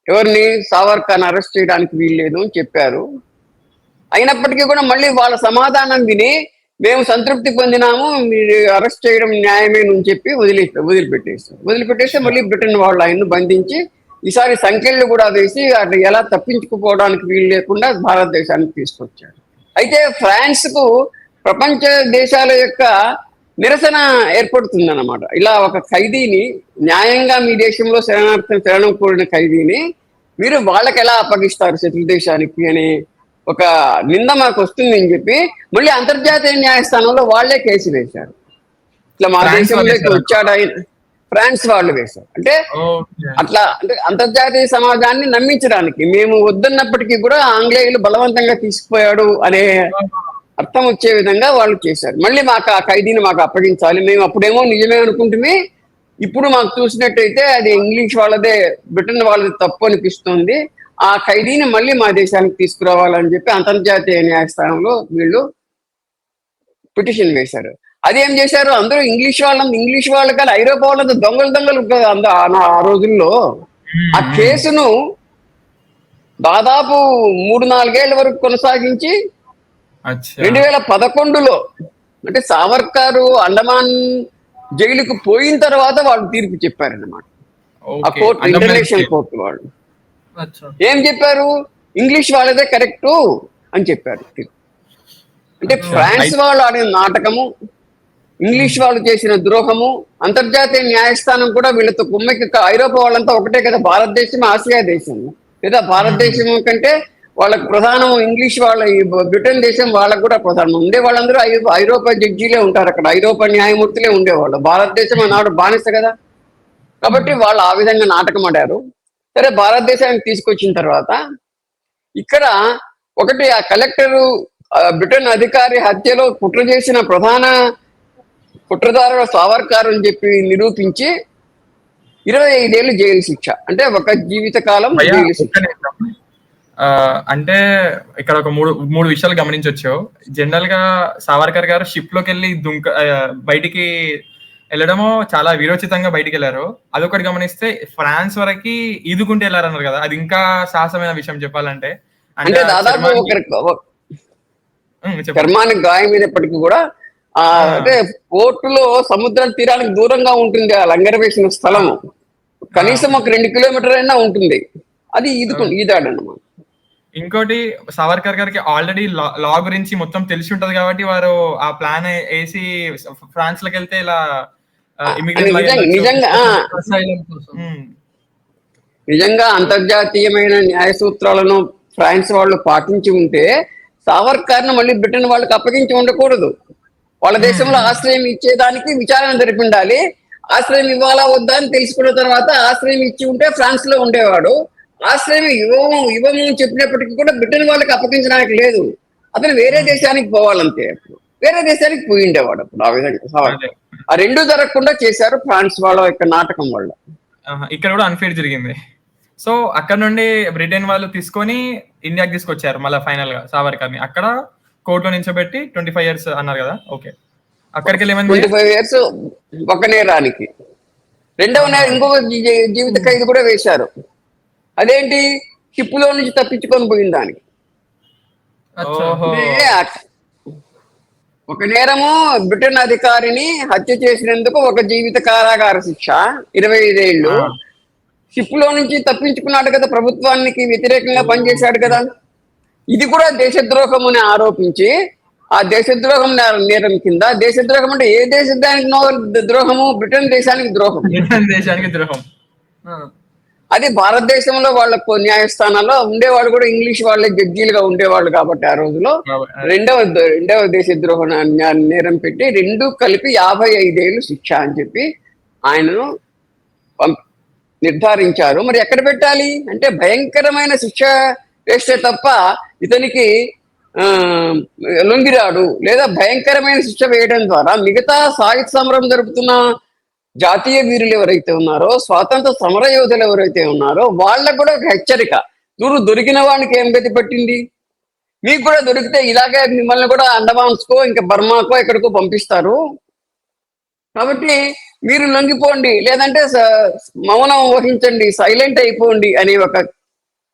ఎవరిని, సావర్కర్ని అరెస్ట్ చేయడానికి వీలు లేదు అని చెప్పారు. అయినప్పటికీ కూడా మళ్ళీ వాళ్ళ సమాధానం విని మేము సంతృప్తి పొందినాము, మీరు అరెస్ట్ చేయడం న్యాయమేనని చెప్పి వదిలిపెట్టేస్తే మళ్ళీ బ్రిటన్ వాళ్ళు ఆయన్ను బంధించి ఈసారి సంఖ్యలు కూడా వేసి అట్లా ఎలా తప్పించుకుపోవడానికి వీలు లేకుండా భారతదేశానికి తీసుకొచ్చారు. అయితే ఫ్రాన్స్ కు ప్రపంచ దేశాల యొక్క నిరసన ఏర్పడుతుందన్నమాట. ఇలా ఒక ఖైదీని, న్యాయంగా మీ దేశంలో శరణం కోరిన ఖైదీని మీరు వాళ్ళకి ఎలా అప్పగిస్తారు శత్రు దేశానికి అనే ఒక నింద మాకు వస్తుంది అని చెప్పి మళ్ళీ అంతర్జాతీయ న్యాయస్థానంలో వాళ్లే కేసు వేశారు. ఇట్లా మా దేశంలోకి వచ్చాడు ఆయన, ఫ్రాన్స్ వాళ్ళు వేశారు. అంటే అట్లా, అంటే అంతర్జాతీయ సమాజాన్ని నమ్మించడానికి, మేము వద్దన్నప్పటికీ కూడా ఆంగ్లేయులు బలవంతంగా తీసుకుపోయాడు అనే అర్థం వచ్చే విధంగా వాళ్ళు చేశారు. మళ్ళీ మాకు ఆ ఖైదీని మాకు అప్పగించాలి, మేము అప్పుడేమో నిజమే అనుకుంటుమే, ఇప్పుడు మాకు చూసినట్టయితే అది ఇంగ్లీష్ వాళ్ళదే, బ్రిటన్ వాళ్ళది తప్పు అనిపిస్తుంది, ఆ ఖైదీని మళ్ళీ మా దేశానికి తీసుకురావాలని చెప్పి అంతర్జాతీయ న్యాయస్థానంలో వీళ్ళు పిటిషన్ వేశారు. అదేం చేశారు, అందరూ ఇంగ్లీష్ వాళ్ళు కానీ ఐరోపా వాళ్ళంతా దొంగలు ఆ రోజుల్లో. ఆ కేసును దాదాపు 3-4 ఏళ్ల వరకు కొనసాగించి 2011లో అంటే సావర్కర్ అండమాన్ జైలుకు పోయిన తర్వాత వాళ్ళు తీర్పు చెప్పారన్నమాట. ఆ కోర్టు, ఇంటర్నేషనల్ కోర్టు వాళ్ళు ఏం చెప్పారు, ఇంగ్లీష్ వాళ్ళదే కరెక్టు అని చెప్పారు. అంటే ఫ్రాన్స్ వాళ్ళు ఆడిన నాటకము, ఇంగ్లీష్ వాళ్ళు చేసిన ద్రోహము, అంతర్జాతీయ న్యాయస్థానం కూడా వీళ్ళతో కుమ్మకి, ఐరోపా వాళ్ళంతా ఒకటే కదా, భారతదేశం ఆసియా దేశం లేదా భారతదేశం కంటే వాళ్ళకు ప్రధానం ఇంగ్లీష్ వాళ్ళ, ఈ బ్రిటన్ దేశం వాళ్ళకు కూడా ప్రధానం. ఉండే వాళ్ళందరూ ఐరోపా జడ్జీలే ఉంటారు అక్కడ, ఐరోపా న్యాయమూర్తులే ఉండేవాళ్ళు. భారతదేశం ఆనాడు బానిస కదా, కాబట్టి వాళ్ళు ఆ విధంగా నాటకం ఆడారు. సరే, భారతదేశానికి తీసుకొచ్చిన తర్వాత ఇక్కడ ఒకటి, ఆ కలెక్టరు బ్రిటన్ అధికారి హత్యలో కుట్ర చేసిన ప్రధాన కుట్రదారుడు సావర్కర్ అని చెప్పి నిరూపించి 25 ఏళ్ళు జైలు శిక్ష, అంటే ఒక జీవితకాలం జైలు శిక్ష.
అంటే ఇక్కడ ఒక మూడు విషయాలు గమనించవచ్చు. జనరల్ గా సావర్కర్ గారు షిప్ లోకి వెళ్ళి బయటికి వెళ్ళడము చాలా వీరోచితంగా బయటికి వెళ్ళారు. అదొకటి గమనిస్తే ఫ్రాన్స్ వరకు ఈదుకుంటూ వెళ్ళారన్నారు కదా, అది ఇంకా సాహసమైన విషయం చెప్పాలంటే.
అంటే దాదాపు చర్మానికి గాయమైనప్పటికీ కూడా అంటే పోర్టులో సముద్ర తీరానికి దూరంగా ఉంటుంది ఆ లంగర్ వేసిన స్థలము, కనీసం ఒక 2 కిలోమీటర్ అయినా ఉంటుంది, అది ఈదాడన్నమాట.
ఇంకోటి, సావర్కర్ గారికి ఆల్రెడీ లా గురించి మొత్తం తెలిసి ఉంటది కాబట్టి వారు ఆ ప్లాన్ వేసి ఫ్రాన్స్ లోకి వెళ్తే ఇలా
నిజంగా అంతర్జాతీయమైన న్యాయ సూత్రాలను ఫ్రాన్స్ వాళ్ళు పాటించి ఉంటే సావర్కర్ ను మళ్ళీ బ్రిటన్ వాళ్ళకి అప్పగించి ఉండకూడదు. వాళ్ళ దేశంలో ఆశ్రయం ఇచ్చేదానికి విచారణ జరిపిండాలి. ఆశ్రయం ఇవ్వాలా వద్దా అని తెలుసుకున్న తర్వాత ఆశ్రయం ఇచ్చి ఉంటే ఫ్రాన్స్ లో ఉండేవాడు. ఆశ్రయం ఇవ్వము చెప్పినప్పటికీ కూడా బ్రిటన్ వాళ్ళకి అప్పగించడానికి లేదు, అతను వేరే దేశానికి పోవాలంతే. అప్పుడు వేరే దేశానికి పోయి ఉండేవాడు అప్పుడు. ఆ విధంగా ఆ రెండు జరగకుండా చేశారు ఫ్రాన్స్ వాళ్ళ యొక్క నాటకం వల్ల.
ఇక్కడ కూడా అన్ఫేర్ జరిగింది. సో అక్కడ నుండి బ్రిటన్ వాళ్ళు తీసుకొని ఇండియాకి తీసుకొచ్చారు మళ్ళీ ఫైనల్ గా సావర్కర్ ని. అక్కడ కోర్టులో నించోబెట్టి 25 years అన్నారు కదా. ఓకే, అక్కడికి వెళ్ళి
25 years ఒక నేరానికి. రెండవ నేరం ఇంకొక జీవిత ఖైదు కూడా వేశారు. అదేంటి, షిప్పులో నుంచి తప్పించుకొని పోయిన దానికి. ఒక నేరము బ్రిటన్ అధికారిని హత్య చేసినందుకు ఒక జీవిత కారాగార శిక్ష 25 ఏళ్ళు. షిప్ లో నుంచి తప్పించుకున్నాడు కదా, ప్రభుత్వానికి వ్యతిరేకంగా పనిచేశాడు కదా. ఇది కూడా దేశద్రోహం అని ఆరోపించి ఆ దేశద్రోహం నేరం కింద, దేశద్రోహం అంటే ఏ దేశానికి ద్రోహము? బ్రిటన్ దేశానికి ద్రోహం.
బ్రిటన్ దేశానికి ద్రోహం.
అది భారతదేశంలో వాళ్ళకు న్యాయస్థానాల్లో ఉండేవాళ్ళు కూడా ఇంగ్లీష్ వాళ్ళే జడ్జీలుగా ఉండేవాళ్ళు కాబట్టి ఆ రోజులో రెండవ దేశద్రోహ నేరం పెట్టి 2 కలిపి 55 ఏళ్ళు శిక్ష అని చెప్పి ఆయనను నిర్ధారించారు. మరి ఎక్కడ పెట్టాలి అంటే భయంకరమైన శిక్ష వేస్తే తప్ప ఇతనికి లొంగిరాడు, లేదా భయంకరమైన శిక్ష వేయడం ద్వారా మిగతా సాయుధ సమరం జరుపుతున్న జాతీయ వీరులు ఎవరైతే ఉన్నారో, స్వాతంత్ర సమర యోధులు ఎవరైతే ఉన్నారో వాళ్ళకు కూడా ఒక హెచ్చరిక. నువ్వు దొరికిన వాడికి ఏం గతి పట్టింది, మీకు కూడా దొరికితే ఇలాగే మిమ్మల్ని కూడా అండమాన్స్కో ఇంకా బర్మాకో ఎక్కడికో పంపిస్తారు, కాబట్టి మీరు లొంగిపోండి, లేదంటే మౌనం వహించండి, సైలెంట్ అయిపోండి అనే ఒక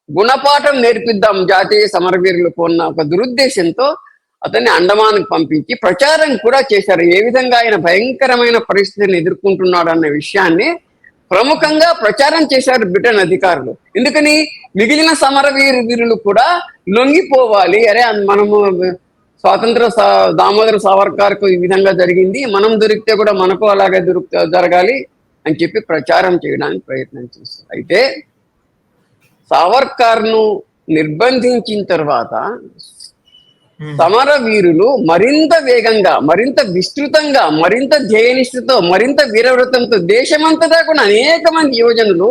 గుణపాఠం నేర్పిద్దాం జాతీయ సమరవీరులకు ఉన్న ఒక దురుద్దేశంతో అతన్ని అండమాన్కి పంపించి ప్రచారం కూడా చేశారు. ఏ విధంగా ఆయన భయంకరమైన పరిస్థితిని ఎదుర్కొంటున్నాడు అన్న విషయాన్ని ప్రముఖంగా ప్రచారం చేశారు బ్రిటన్ అధికారులు. ఎందుకని మిగిలిన వీరులు కూడా లొంగిపోవాలి, అరే మనము స్వాతంత్ర దామోదర సావర్కర్కు ఈ విధంగా జరిగింది, మనం దొరికితే కూడా మనకు అలాగే జరగాలి అని చెప్పి ప్రచారం చేయడానికి ప్రయత్నం చేశారు. అయితే సావర్కర్ను నిర్బంధించిన తర్వాత సమర వీరులు మరింత వేగంగా, మరింత విస్తృతంగా, మరింత ధ్యేయనిష్టతో, మరింత వీరవ్రతంతో దేశమంతటా కూడా అనేక మంది యువజనులు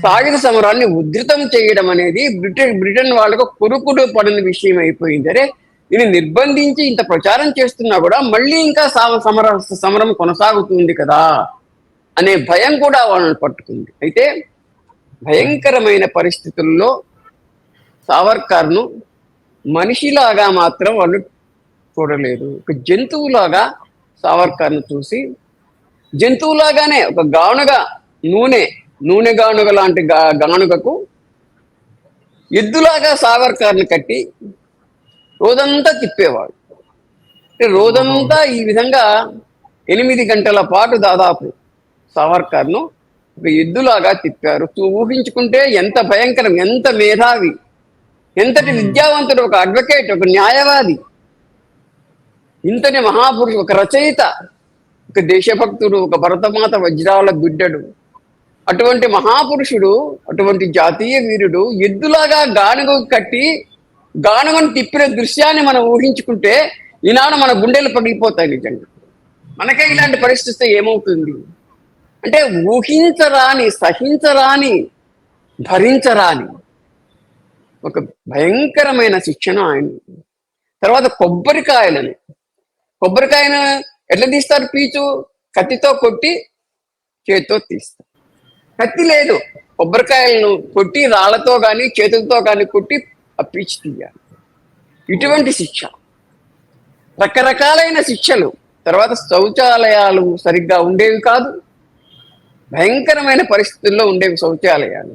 సాయుధ సమరాన్ని ఉధృతం చేయడం అనేది బ్రిటన్ వాళ్ళకు కురుకుడు పడిన విషయం అయిపోయింది. అరే దీన్ని నిర్బంధించి ఇంత ప్రచారం చేస్తున్నా కూడా మళ్ళీ ఇంకా సమరం కొనసాగుతుంది కదా అనే భయం కూడా వాళ్ళని పట్టుకుంది. అయితే భయంకరమైన పరిస్థితుల్లో సావర్కర్ను మనిషిలాగా మాత్రం వాళ్ళు చూడలేదు. ఒక జంతువులాగా సావర్కర్ను చూసి, జంతువులాగానే ఒక గానుగా నూనె గానుగ లాంటి గానుగకు ఎద్దులాగా సావర్కర్ను కట్టి రోజంతా తిప్పేవాడు. రోజంతా ఈ విధంగా 8 గంటల పాటు దాదాపు సావర్కర్ను ఒక ఎద్దులాగా తిప్పారు. ఊహించుకుంటే ఎంత భయంకరం, ఎంత మేధావి, ఎంతటి విద్యావంతుడు, ఒక అడ్వకేట్, ఒక న్యాయవాది, ఇంతటి మహాపురుషుడు, ఒక రచయిత, ఒక దేశభక్తుడు, ఒక భరతమాత వజ్రాల బిడ్డడు, అటువంటి మహాపురుషుడు, అటువంటి జాతీయ వీరుడు ఎద్దులాగా గానుగ కట్టి గానుగను తిప్పిన దృశ్యాన్ని మనం ఊహించుకుంటే ఈనాడు మన గుండెలు పగిలిపోతాయి. నిజంగా మనకే ఇలాంటి పరిస్థితి ఏమవుతుంది అంటే ఊహించరాని, సహించరాని, భరించరాని ఒక భయంకరమైన శిక్షణ ఆయన. తర్వాత కొబ్బరికాయను ఎట్లా తీస్తారు? పీచు కత్తితో కొట్టి చేతితో తీస్తారు. కత్తి లేదు, కొబ్బరికాయలను కొట్టి రాళ్లతో కానీ చేతులతో కానీ కొట్టి ఆ పీచు తీయాలి. ఇటువంటి శిక్ష, రకరకాలైన శిక్షలు. తర్వాత శౌచాలయాలు సరిగ్గా ఉండేవి కాదు, భయంకరమైన పరిస్థితుల్లో ఉండేవి శౌచాలయాలు.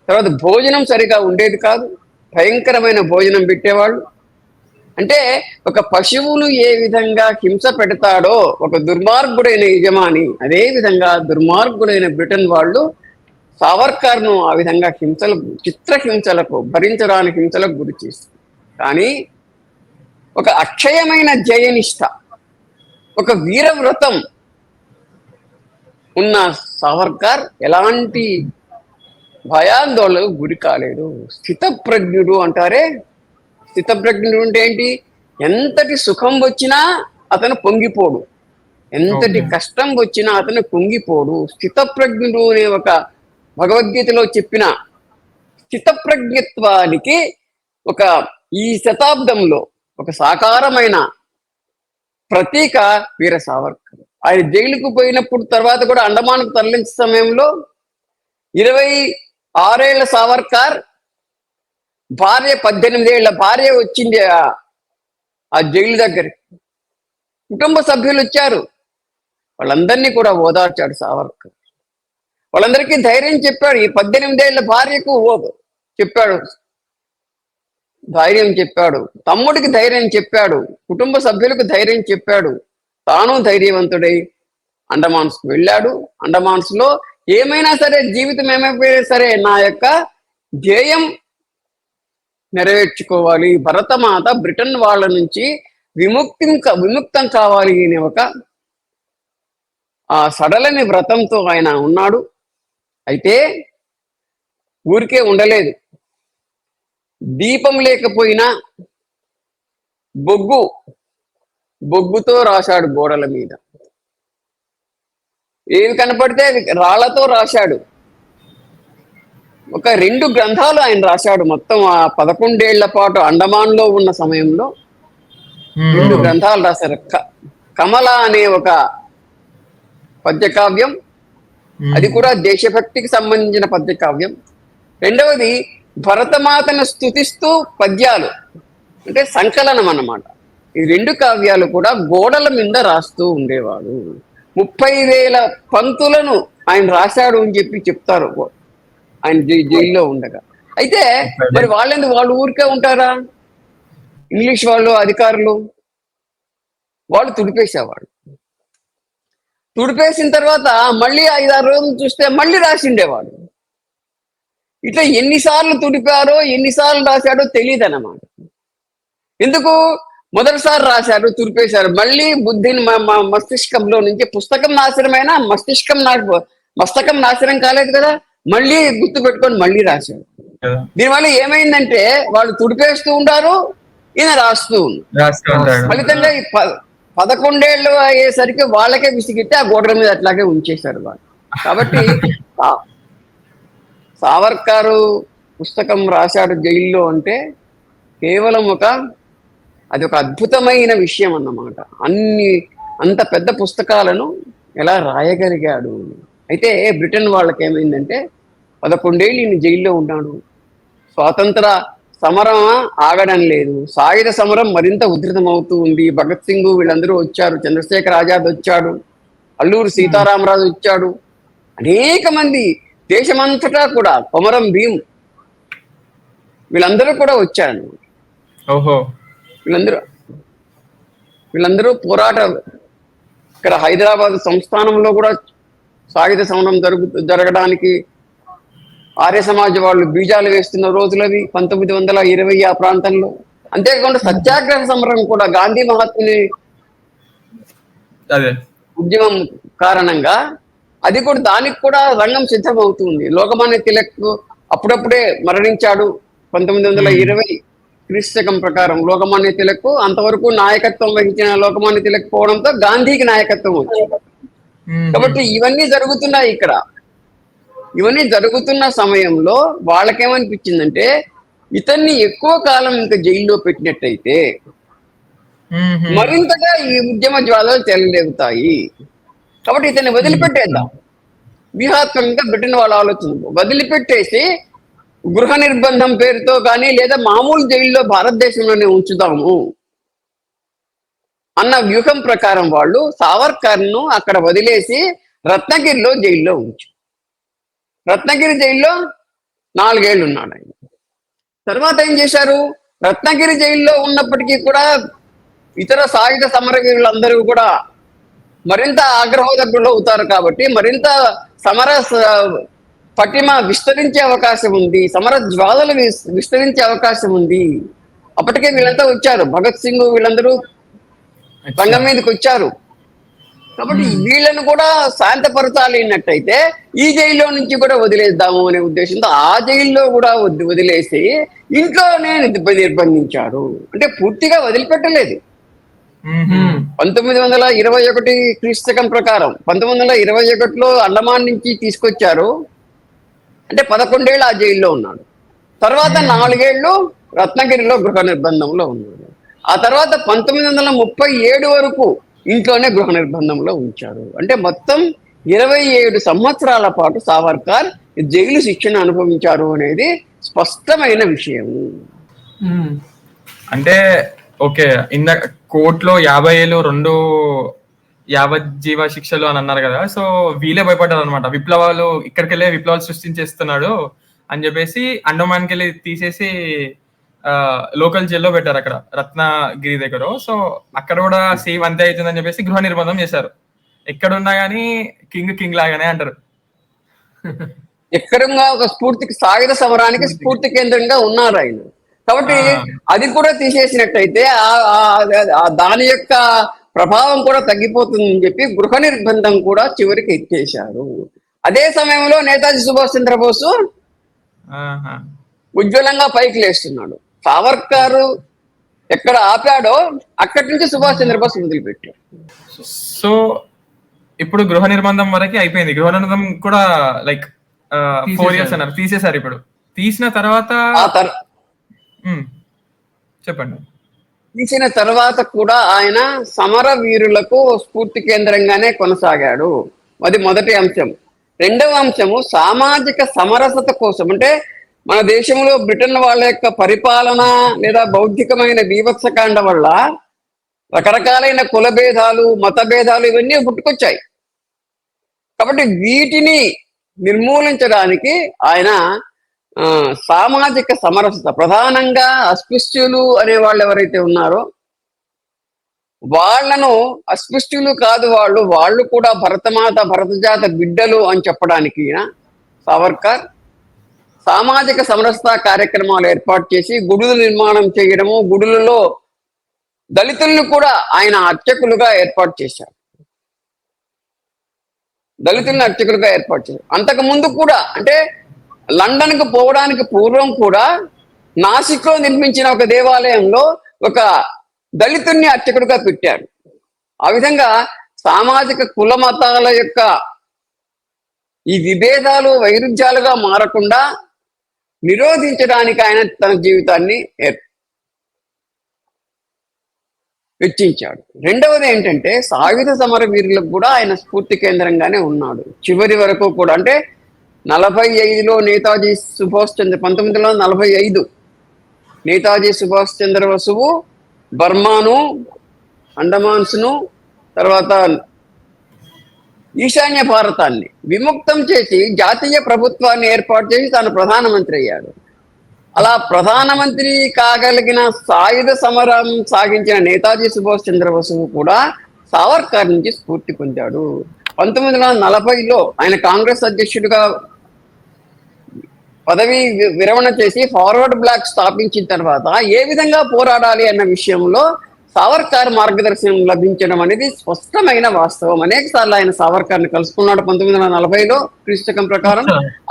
తర్వాత భోజనం సరిగా ఉండేది కాదు, భయంకరమైన భోజనం పెట్టేవాళ్ళు. అంటే ఒక పశువులు ఏ విధంగా హింస పెడతాడో ఒక దుర్మార్గుడైన యజమాని, అదే విధంగా దుర్మార్గుడైన బ్రిటన్ వాళ్ళు సావర్కర్ను ఆ విధంగా చిత్రహింసలకు, భరించరాని హింసలకు గురి చేస్తారు. కానీ ఒక అక్షయమైన జయనిష్ట, ఒక వీరవ్రతం ఉన్న సావర్కర్ ఎలాంటి భయాందోళనకు గురి కాలేదు. స్థితప్రజ్ఞుడు అంటారే, స్థితప్రజ్ఞుడు అంటే ఏంటి? ఎంతటి సుఖం వచ్చినా అతను పొంగిపోడు, ఎంతటి కష్టం వచ్చినా అతను పొంగిపోడు. స్థితప్రజ్ఞుడు అనే ఒక భగవద్గీతలో చెప్పిన స్థితప్రజ్ఞత్వానికి ఒక ఈ శతాబ్దంలో ఒక సాకారమైన ప్రతీక వీర సావర్కర్. ఆయన జైలుకు పోయినప్పుడు తర్వాత కూడా అండమాన్కు తరలించే సమయంలో 26 ఏళ్ల సావర్కర్ భార్య, 18 ఏళ్ల భార్య వచ్చింది ఆ జైలు దగ్గరికి. కుటుంబ సభ్యులు వచ్చారు, వాళ్ళందరినీ కూడా ఓదార్చాడు సావర్కర్. వాళ్ళందరికీ ధైర్యం చెప్పాడు. ఈ 18 ఏళ్ల భార్యకు చెప్పాడు, ధైర్యం చెప్పాడు, తమ్ముడికి ధైర్యం చెప్పాడు, కుటుంబ సభ్యులకు ధైర్యం చెప్పాడు. తాను ధైర్యవంతుడై అండమాన్స్కు వెళ్ళాడు. అండమాన్స్ లో ఏమైనా సరే, జీవితం ఏమైపోయినా సరే నా యొక్క ధ్యేయం నెరవేర్చుకోవాలి, భరతమాత బ్రిటన్ వాళ్ళ నుంచి విముక్తం కావాలి అనే ఒక ఆ సడలని వ్రతంతో ఆయన ఉన్నాడు. అయితే ఊరికే ఉండలేదు. దీపం లేకపోయినా బొగ్గుతో రాశాడు గోడల మీద. ఏవి కనపడితే అవి రాళ్లతో రాశాడు. ఒక 2 గ్రంథాలు ఆయన రాశాడు. మొత్తం ఆ 11 ఏళ్ల పాటు అండమాన్ లో ఉన్న సమయంలో 2 గ్రంథాలు రాశారు. కమల అనే ఒక పద్యకావ్యం, అది కూడా దేశభక్తికి సంబంధించిన పద్యకావ్యం. రెండవది భరతమాతను స్తుతిస్తూ పద్యాలు, అంటే సంకలనం అన్నమాట. ఈ 2 కావ్యాలు కూడా గోడల మీద రాస్తూ ఉండేవాడు. 30,000 పంక్తులను ఆయన రాశాడు అని చెప్తారు ఆయన జైల్లో ఉండగా. అయితే మరి వాళ్ళు ఊరికే ఉంటారా? ఇంగ్లీష్ వాళ్ళు, అధికారులు వాళ్ళు తుడిపేసేవాళ్ళు. తుడిపేసిన తర్వాత మళ్ళీ 5-6 రోజులు చూస్తే మళ్ళీ రాసిండేవాడు. ఇట్లా ఎన్నిసార్లు తుడిపారో, ఎన్నిసార్లు రాశాడో తెలియదు అన్నమాట. ఎందుకు? మొదటిసారి రాశారు, తుడిపేశారు, మళ్ళీ బుద్ధిని మస్తిష్కంలో నుంచి పుస్తకం నాశనమైనా మస్తకం నాశనం కాలేదు కదా, మళ్ళీ గుర్తు పెట్టుకొని మళ్ళీ రాశాడు. దీనివల్ల ఏమైందంటే వాళ్ళు తుడిపేస్తూ ఉంటారు, ఈయన రాస్తూ ఉన్నారు. ఫలితంగా 11 ఏళ్ళు అయ్యేసరికి వాళ్ళకే విసిగితే ఆ గోడల మీద అట్లాగే ఉంచేశారు వాళ్ళు. కాబట్టి సావర్కరు పుస్తకం రాశాడు జైల్లో అంటే కేవలం అది ఒక అద్భుతమైన విషయం అన్నమాట. అంత పెద్ద పుస్తకాలను ఎలా రాయగలిగాడు. అయితే బ్రిటన్ వాళ్ళకి ఏమైందంటే 11 ఏళ్ళు ఈయన జైల్లో ఉన్నాడు. స్వాతంత్ర సమరం ఆగడం లేదు, సాయుధ సమరం మరింత ఉధృతం అవుతూ ఉంది. భగత్ సింగ్ వీళ్ళందరూ వచ్చారు, చంద్రశేఖర్ ఆజాద్ వచ్చాడు, అల్లూరి సీతారామరాజు వచ్చాడు, అనేక మంది దేశమంతటా కూడా, కొమరం భీం వీళ్ళందరూ కూడా వచ్చారు. వీళ్ళందరూ పోరాట, ఇక్కడ హైదరాబాద్ సంస్థానంలో కూడా సాయుధ సమరం జరగడానికి ఆర్య సమాజ్ వాళ్ళు బీజాలు వేస్తున్న రోజులవి 1920 ఆ ప్రాంతంలో. అంతేకాకుండా సత్యాగ్రహ సమరం కూడా గాంధీ మహాత్ముని ఉద్యమం కారణంగా అది కూడా, దానికి కూడా రంగం సిద్ధమవుతుంది. లోకమాన్య తిలక్ అప్పుడప్పుడే మరణించాడు 1920 క్రీస్తకం ప్రకారం. లోకమాన్య తిలక్ అంతవరకు నాయకత్వం వహించిన లోకమాన్య తిలక్ పోవడంతో గాంధీకి నాయకత్వం వచ్చింది. కాబట్టి ఇవన్నీ జరుగుతున్నాయి ఇక్కడ. ఇవన్నీ జరుగుతున్న సమయంలో వాళ్ళకేమనిపించిందంటే ఇతన్ని ఎక్కువ కాలం ఇంకా జైల్లో పెట్టినట్టయితే మరింతగా ఈ ఉద్యమ జ్వాలలు చెలరేగుతాయి. కాబట్టి ఇతన్ని వదిలిపెట్టేద్దాం. వ్యూహాత్మకంగా బ్రిటన్ వాళ్ళ ఆలోచన వదిలిపెట్టేసి గృహ నిర్బంధం పేరుతో కానీ లేదా మామూలు జైల్లో భారతదేశంలోనే ఉంచుదాము అన్న వ్యూహం ప్రకారం వాళ్ళు సావర్కర్ను అక్కడ వదిలేసి రత్నగిరిలో జైల్లో ఉంచారు. రత్నగిరి జైల్లో 4 ఏళ్ళు ఉన్నాడు ఆయన. తర్వాత ఏం చేశారు? రత్నగిరి జైల్లో ఉన్నప్పటికీ కూడా ఇతర సాయుధ సమరవీరులందరూ కూడా మరింత ఆగ్రహోదగ్గులు అవుతారు కాబట్టి మరింత సమర పటిమ విస్తరించే అవకాశం ఉంది, సమర జ్వాలలు విస్తరించే అవకాశం ఉంది. అప్పటికే వీళ్ళంతా వచ్చారు, భగత్ సింగ్ వీళ్ళందరూ రంగం మీదకి వచ్చారు. కాబట్టి వీళ్ళను కూడా శాంతపరచాలి అన్నట్టయితే ఈ జైల్లో నుంచి కూడా వదిలేద్దాము అనే ఉద్దేశంతో ఆ జైల్లో కూడా వదిలేసి ఇంట్లోనే నిర్బంధించారు. అంటే పూర్తిగా వదిలిపెట్టలేదు. 1921 క్రీస్తకం ప్రకారం 1921లో అండమాన్ నుంచి తీసుకొచ్చారు. అంటే 11 ఏళ్ళు ఆ జైల్లో ఉన్నాడు. తర్వాత 4 ఏళ్ళు రత్నగిరిలో గృహ నిర్బంధంలో ఉన్నాడు. ఆ తర్వాత 1937 వరకు ఇంట్లోనే గృహ నిర్బంధంలో ఉంచారు. అంటే మొత్తం 27 సంవత్సరాల పాటు సావర్కర్ జైలు శిక్షణ అనుభవించారు అనేది స్పష్టమైన విషయం.
అంటే ఓకే, ఇంద కోర్టులో 50 ఏళ్ళు 2 యావజ్జీవ శిక్షలు అని అన్నారు కదా, సో వీళ్ళే భయపడ్డారు అనమాట. విప్లవాలు ఇక్కడికి వెళ్ళే విప్లవాలు సృష్టించేస్తున్నాడు అని చెప్పేసి అండమాన్కి వెళ్ళి తీసేసి లోకల్ జైల్లో పెట్టారు అక్కడ రత్నగిరి దగ్గర. సో అక్కడ కూడా సేమ్ అంతే అవుతుందని చెప్పేసి గృహ నిర్బంధం చేశారు. ఎక్కడున్నా కానీ కింగ్ లాగానే అంటారు.
ఎక్కడంగా ఒక స్ఫూర్తికి సాయుధ సమరానికి స్ఫూర్తి కేంద్రంగా ఉన్నారు ఆయన. కాబట్టి అది కూడా తీసేసినట్టయితే దాని యొక్క ప్రభావం కూడా తగ్గిపోతుందని చెప్పి గృహ నిర్బంధం కూడా చివరికి ఎత్తేశారు. అదే సమయంలో నేతాజీ సుభాష్ చంద్రబోసు ఉజ్వలంగా పైకి లేస్తున్నాడు. సావర్కర్ ఎక్కడ ఆపాడో అక్కడి నుంచి సుభాష్ చంద్రబోస్ మొదలుపెట్టాడు.
సో ఇప్పుడు గృహ నిర్బంధం వరకు అయిపోయింది. గృహ నిర్బంధం కూడా లైక్ 4 years అన్నారు, తీసేశారు. ఇప్పుడు తీసిన తర్వాత చెప్పండి.
తీసిన తర్వాత కూడా ఆయన సమర వీరులకు స్ఫూర్తి కేంద్రంగానే కొనసాగాడు. అది మొదటి అంశం. రెండవ అంశము సామాజిక సమరసత కోసం. అంటే మన దేశంలో బ్రిటన్ వాళ్ళ యొక్క పరిపాలన లేదా బౌద్ధికమైన బీభత్సకాండ వల్ల రకరకాలైన కుల భేదాలు, మత భేదాలు ఇవన్నీ పుట్టుకొచ్చాయి. కాబట్టి వీటిని నిర్మూలించడానికి ఆయన సామాజిక సమరసత, ప్రధానంగా అస్పృశ్యులు అనే వాళ్ళు ఎవరైతే ఉన్నారో వాళ్లను, అస్పృశ్యులు కాదు వాళ్ళు కూడా భరతజాత బిడ్డలు అని చెప్పడానికి సావర్కర్ సామాజిక సమరసత కార్యక్రమాలు ఏర్పాటు చేసి గుడుల నిర్మాణం చేయడము, గుడులలో దళితులను కూడా ఆయన అర్చకులుగా ఏర్పాటు చేశారు. అంతకు ముందు కూడా, అంటే లండన్ కు పోవడానికి పూర్వం కూడా నాసిక్ లో నిర్మించిన ఒక దేవాలయంలో ఒక దళితుల్ని అర్చకుడుగా పెట్టారు. ఆ విధంగా సామాజిక కుల మతాల యొక్క ఈ విభేదాలు వైరుధ్యాలుగా మారకుండా నిరోధించడానికి ఆయన తన జీవితాన్ని వెచ్చించాడు. రెండవది ఏంటంటే సాయుధ సమర వీరులకు కూడా ఆయన స్ఫూర్తి కేంద్రంగానే ఉన్నాడు చివరి వరకు కూడా. అంటే 45లో నేతాజీ సుభాష్ 1945 నేతాజీ సుభాష్ చంద్రబోసు బర్మాను, అండమాన్స్ను, తర్వాత ఈశాన్య భారతాన్ని విముక్తం చేసి జాతీయ ప్రభుత్వాన్ని ఏర్పాటు చేసి తాను ప్రధానమంత్రి అయ్యాడు. అలా ప్రధానమంత్రి కాగలిగిన సాయుధ సమరం సాగించిన నేతాజీ సుభాష్ చంద్రబోసు కూడా సావర్కర్ నుంచి స్ఫూర్తి పొందాడు. 1940లో ఆయన కాంగ్రెస్ అధ్యక్షుడిగా పదవి విరమణ చేసి ఫార్వర్డ్ బ్లాక్ స్థాపించిన తర్వాత ఏ విధంగా పోరాడాలి అన్న విషయంలో సావర్కర్ మార్గదర్శనం లభించడం అనేది స్పష్టమైన వాస్తవం. అనేక సార్లు ఆయన సావర్కర్ని కలుసుకున్నాడు 1940లో క్రీస్తకం ప్రకారం.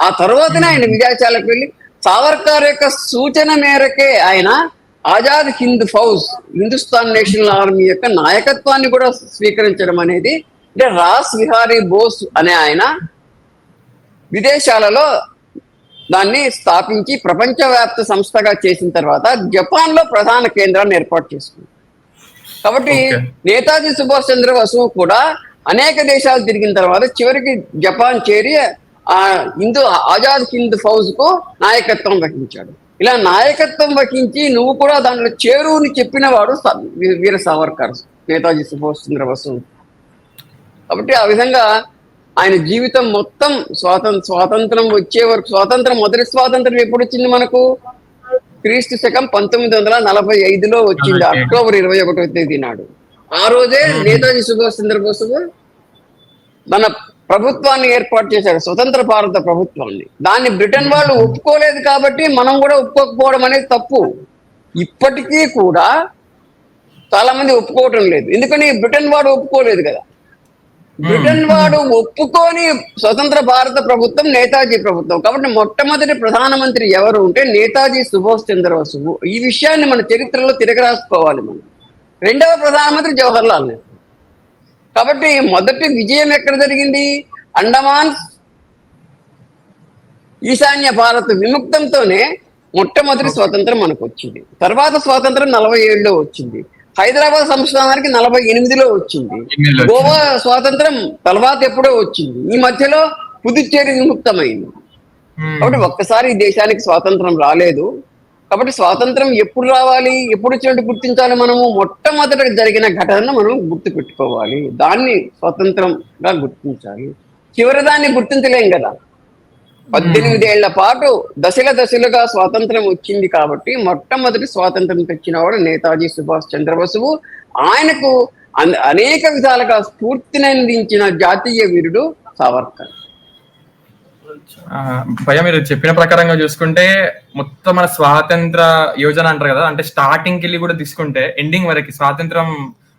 ఆ తర్వాతనే ఆయన విదేశాలకు వెళ్ళి సావర్కర్ యొక్క సూచన మేరకే ఆయన ఆజాద్ హింద్ ఫౌజ్, హిందుస్థాన్ నేషనల్ ఆర్మీ యొక్క నాయకత్వాన్ని కూడా స్వీకరించడం అనేది, అంటే రాస్ బిహారీ బోస్ అనే ఆయన విదేశాలలో దాన్ని స్థాపించి ప్రపంచవ్యాప్త సంస్థగా చేసిన తర్వాత జపాన్ లో ప్రధాన కేంద్రాన్ని ఏర్పాటు చేసుకుంది. కాబట్టి నేతాజీ సుభాష్ చంద్రబోసు కూడా అనేక దేశాలు తిరిగిన తర్వాత చివరికి జపాన్ చేరి ఆజాద్ హింద్ ఫౌజ్ కు నాయకత్వం వహించాడు. ఇలా నాయకత్వం వహించి నువ్వు కూడా దాంట్లో చేరువుని చెప్పిన వాడు వీర సావర్కర్, నేతాజీ సుభాష్ చంద్రబోసు. కాబట్టి ఆ విధంగా ఆయన జీవితం మొత్తం స్వాతంత్రం వచ్చే వరకు, మొదటి స్వాతంత్రం ఎప్పుడు వచ్చింది మనకు? క్రీస్తు శకం 1945లో వచ్చింది, అక్టోబర్ 21వ తేదీ నాడు. ఆ రోజే నేతాజీ సుభాష్ చంద్రబోసు మన ప్రభుత్వాన్ని ఏర్పాటు చేశారు, స్వతంత్ర భారత ప్రభుత్వాన్ని. దాన్ని బ్రిటన్ వాళ్ళు ఒప్పుకోలేదు కాబట్టి మనం కూడా ఒప్పుకోకపోవడం అనేది తప్పు. ఇప్పటికీ కూడా చాలా మంది ఒప్పుకోవటం లేదు. ఎందుకని? బ్రిటన్ వాడు ఒప్పుకోలేదు కదా. బ్రిటన్ వాడు ఒప్పుకొని స్వతంత్ర భారత ప్రభుత్వం నేతాజీ ప్రభుత్వం. కాబట్టి మొట్టమొదటి ప్రధానమంత్రి ఎవరు ఉంటే నేతాజీ సుభాష్ చంద్రబోసు. ఈ విషయాన్ని మన చరిత్రలో తిరగరాసుకోవాలి మనం. రెండవ ప్రధానమంత్రి జవహర్లాల్ నెహ్రూ. కాబట్టి మొదటి విజయం ఎక్కడ జరిగింది? అండమాన్స్ ఈశాన్య భారత్ విముక్తంతోనే మొట్టమొదటి స్వాతంత్రం మనకు వచ్చింది. తర్వాత స్వాతంత్రం 47లో వచ్చింది. హైదరాబాద్ సంస్థానానికి 48లో వచ్చింది. గోవా స్వాతంత్రం తర్వాత ఎప్పుడో వచ్చింది. ఈ మధ్యలో పుదుచ్చేరి విముక్తమైంది. కాబట్టి ఒక్కసారి ఈ దేశానికి స్వాతంత్రం రాలేదు. కాబట్టి స్వాతంత్రం ఎప్పుడు రావాలి, ఎప్పుడు వచ్చినట్టు గుర్తించాలి మనము? మొట్టమొదట జరిగిన ఘటనను మనం గుర్తు పెట్టుకోవాలి, దాన్ని స్వాతంత్రంగా గుర్తించాలి. చివరి దాన్ని గుర్తించలేం కదా. 18 ఏళ్ల పాటు దశలుగా స్వాతంత్రం వచ్చింది. కాబట్టి మొట్టమొదటి స్వాతంత్రం తెచ్చినవాడు నేతాజీ సుభాష్ చంద్రబోసు. ఆయనకు అనేక విధాలుగా స్ఫూర్తిని అందించిన జాతీయ వీరుడు సావర్కర్.
భయ మీరు చెప్పిన ప్రకారంగా చూసుకుంటే మొత్తం మన స్వాతంత్ర యోజన అంటారు కదా, అంటే స్టార్టింగ్ కి వెళ్ళి కూడా తీసుకుంటే ఎండింగ్ వరకు స్వాతంత్రం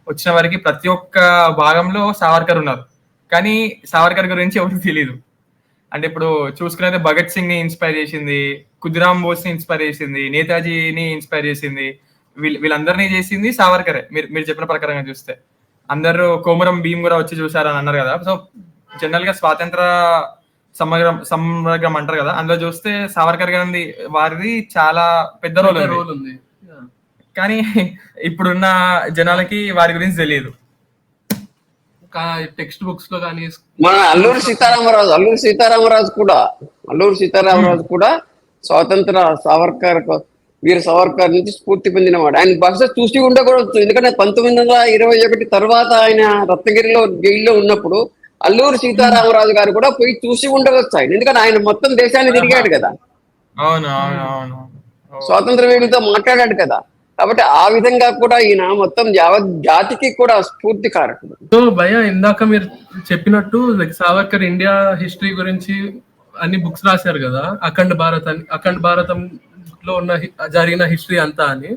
వచ్చిన వరకు ప్రతి ఒక్క భాగంలో సావర్కర్ ఉన్నారు. కానీ సావర్కర్ గురించి ఎవరికి తెలియదు. అంటే ఇప్పుడు చూసుకునేది భగత్ సింగ్ ని ఇన్స్పైర్ చేసింది, ఖుదీరామ్ బోస్ ని ఇన్స్పైర్ చేసింది, నేతాజీని ఇన్స్పైర్ చేసింది, వీళ్ళందరినీ చేసింది సావర్కరే. మీరు చెప్పిన ప్రకారంగా చూస్తే అందరూ కోమరం భీమ్ కూడా వచ్చి చూసారని అన్నారు కదా. సో జనరల్ గా స్వాతంత్ర సమగ్రం అంటారు కదా, అందులో చూస్తే సావర్కర్ గారి వారిది చాలా పెద్ద రోల్ ఉంది. కానీ ఇప్పుడున్న జనాలకి వారి గురించి తెలియదు.
టెక్స్ట్ బుక్స్ లో కానీ
మన అల్లూరి సీతారామరాజు కూడా స్వాతంత్ర వీర సావర్కర్ నుంచి స్ఫూర్తి పొందినవాడు. ఆయన బహుశా చూసి ఉండకూడదు, ఎందుకంటే 1921 తర్వాత ఆయన రత్నగిరిలో జైల్లో ఉన్నప్పుడు అల్లూరి సీతారామరాజు గారు కూడా పోయి చూసి ఉండవచ్చు ఆయన, ఎందుకంటే ఆయన మొత్తం దేశాన్ని తిరిగాడు కదా, స్వాతంత్ర వీరులతో మాట్లాడాడు కదా. కాబట్టి ఆ విధంగా కూడా ఈయన మొత్తం యావత్ జాతికి కూడా స్ఫూర్తి కారకుడు.
సో భయ ఇందాక మీరు చెప్పినట్టు లైక్ సావర్కర్ ఇండియా హిస్టరీ గురించి అన్ని బుక్స్ రాశారు కదా, అఖండ భారతంలో ఉన్న జరిగిన హిస్టరీ అంతా అని.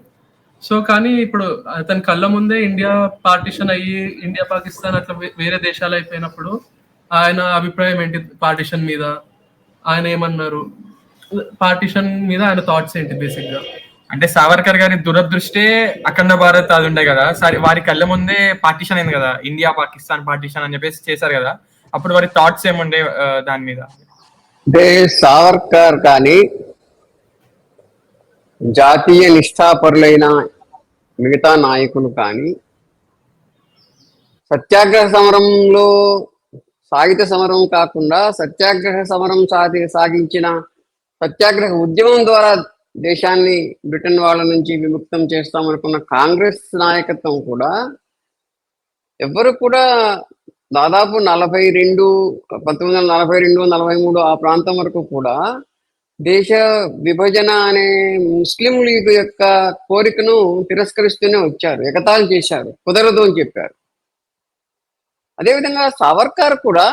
సో కానీ ఇప్పుడు అతని కళ్ళ ముందే ఇండియా పార్టిషన్ అయ్యి ఇండియా పాకిస్తాన్ అట్లా వేరే దేశాలు అయిపోయినప్పుడు ఆయన అభిప్రాయం ఏంటి పార్టిషన్ మీద? ఆయన ఏమన్నారు పార్టిషన్ మీద? ఆయన థాట్స్ ఏంటి బేసిక్ గా?
అంటే సావర్కర్ గారి దురదృష్టే అఖండ భారత్ అది ఉండే కదా, సరే వారి కళ్ళ ముందే పార్టిషన్ అయింది కదా, ఇండియా పాకిస్తాన్ పార్టిషన్ అని చెప్పేసి చేశారు కదా. అప్పుడు వారి థాట్స్ ఏముండే దాని మీద?
అంటే సావర్కర్ కానీ జాతీయ నిష్ఠాపరులైన మిగతా నాయకులు కానీ సత్యాగ్రహ సమరంలో సాయుధ సమరం కాకుండా సత్యాగ్రహ సమరం సాగించిన సత్యాగ్రహ ఉద్యమం ద్వారా దేశాన్ని బ్రిటన్ వాళ్ళ నుంచి విముక్తం చేస్తామనుకున్న కాంగ్రెస్ నాయకత్వం కూడా ఎవరు కూడా దాదాపు 1942-43 ఆ ప్రాంతం వరకు కూడా దేశ విభజన అనే ముస్లిం లీగ్ యొక్క కోరికను తిరస్కరిస్తూనే వచ్చారు, ఎగతాళి చేశారు, కుదరదు అని చెప్పారు. అదేవిధంగా సావర్కర్ కూడా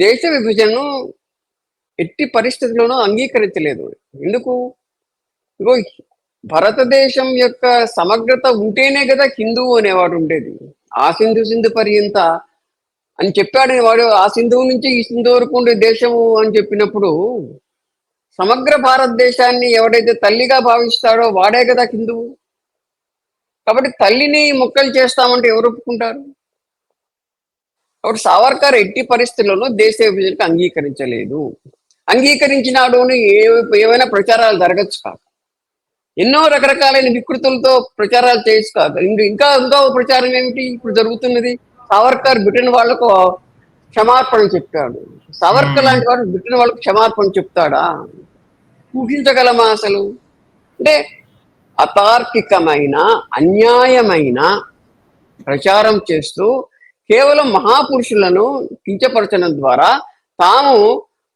దేశ విభజనను ఎట్టి పరిస్థితుల్లోనూ అంగీకరించలేదు. ఎందుకు? ఇగో భారతదేశం యొక్క సమగ్రత ఉంటేనే కదా హిందువు అనేవాడు ఉండేది. ఆ సింధు పర్యంత అని చెప్పాడు వాడు. ఆ సింధువు నుంచి ఈ సింధు వరకు ఉండే దేశము అని చెప్పినప్పుడు సమగ్ర భారతదేశాన్ని ఎవడైతే తల్లిగా భావిస్తాడో వాడే కదా హిందువు. కాబట్టి తల్లిని ముక్కలు చేస్తామంటే ఎవరు ఒప్పుకుంటారు? కాబట్టి సావర్కర్ ఎట్టి పరిస్థితుల్లోనూ దేశ విభజనకు అంగీకరించలేదు. అంగీకరించినాడు ఏమైనా ప్రచారాలు జరగచ్చు కాదు, ఎన్నో రకరకాలైన వికృతులతో ప్రచారాలు చేయొచ్చు కాదు. ఇంకా ప్రచారం ఏమిటి ఇప్పుడు జరుగుతున్నది? సావర్కర్ బ్రిటన్ వాళ్లకు క్షమార్పణ చెప్పాడు. సావర్కర్ లాంటి వాడు బ్రిటన్ వాళ్ళకు క్షమార్పణ చెప్తాడా? ఊహించగలమా అసలు? అంటే అతార్కికమైన అన్యాయమైన ప్రచారం చేస్తూ కేవలం మహాపురుషులను కించపరచడం ద్వారా తాము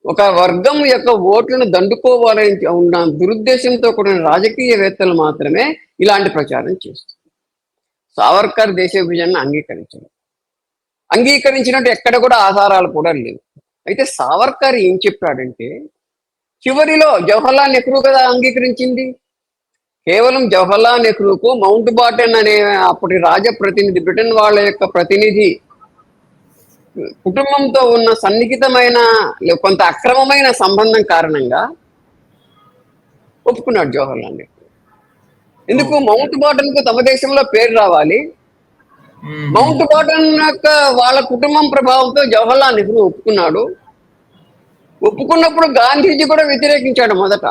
ఒక వర్గం యొక్క ఓట్లను దండుకోవాలని ఉన్న దురుద్దేశంతో కూడిన రాజకీయవేత్తలు మాత్రమే ఇలాంటి ప్రచారం చేస్తారు. సావర్కర్ దేశ విభజనను అంగీకరించినట్టు ఎక్కడ కూడా ఆధారాలు కూడా లేవు. అయితే సావర్కర్ ఏం చెప్పాడంటే, చివరిలో జవహర్లాల్ నెహ్రూ కదా అంగీకరించింది. కేవలం జవహర్లాల్ నెహ్రూకు మౌంట్ బాటన్ అనే అప్పటి రాజప్రతినిధి, బ్రిటన్ వాళ్ళ యొక్క ప్రతినిధి కుటుంబంతో ఉన్న సన్నిహితమైన కొంత అక్రమమైన సంబంధం కారణంగా ఒప్పుకున్నాడు జవహర్లాల్ నెహ్రూ. ఎందుకు? మౌంట్ బాటన్ కు తమ దేశంలో పేరు రావాలి. మౌంట్ బాటన్ యొక్క వాళ్ళ కుటుంబం ప్రభావంతో జవహర్లాల్ నెహ్రూ ఒప్పుకున్నాడు. ఒప్పుకున్నప్పుడు గాంధీజీ కూడా వ్యతిరేకించాడు మొదట.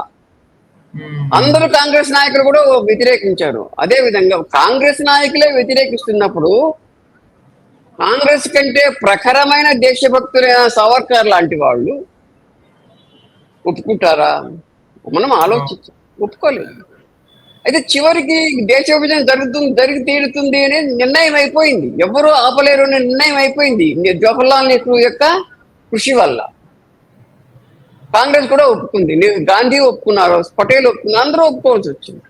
అందరూ కాంగ్రెస్ నాయకులు కూడా వ్యతిరేకించారు. అదే విధంగా కాంగ్రెస్ నాయకులే వ్యతిరేకిస్తున్నప్పుడు కాంగ్రెస్ కంటే ప్రఖరమైన దేశభక్తులైన సావర్కర్ లాంటి వాళ్ళు ఒప్పుకుంటారా? మనం ఆలోచించాం, ఒప్పుకోలేదు. అయితే చివరికి దేశ విభజన జరిగి తీరుతుంది అనే నిర్ణయం అయిపోయింది. ఎవరు ఆపలేరు అనే నిర్ణయం అయిపోయింది జవహర్లాల్ నెహ్రూ యొక్క కృషి వల్ల. కాంగ్రెస్ కూడా ఒప్పుకుంది, గాంధీ ఒప్పుకున్నారు, పటేల్ ఒప్పుకున్నారు, అందరూ ఒప్పుకోవాల్సి వచ్చింది.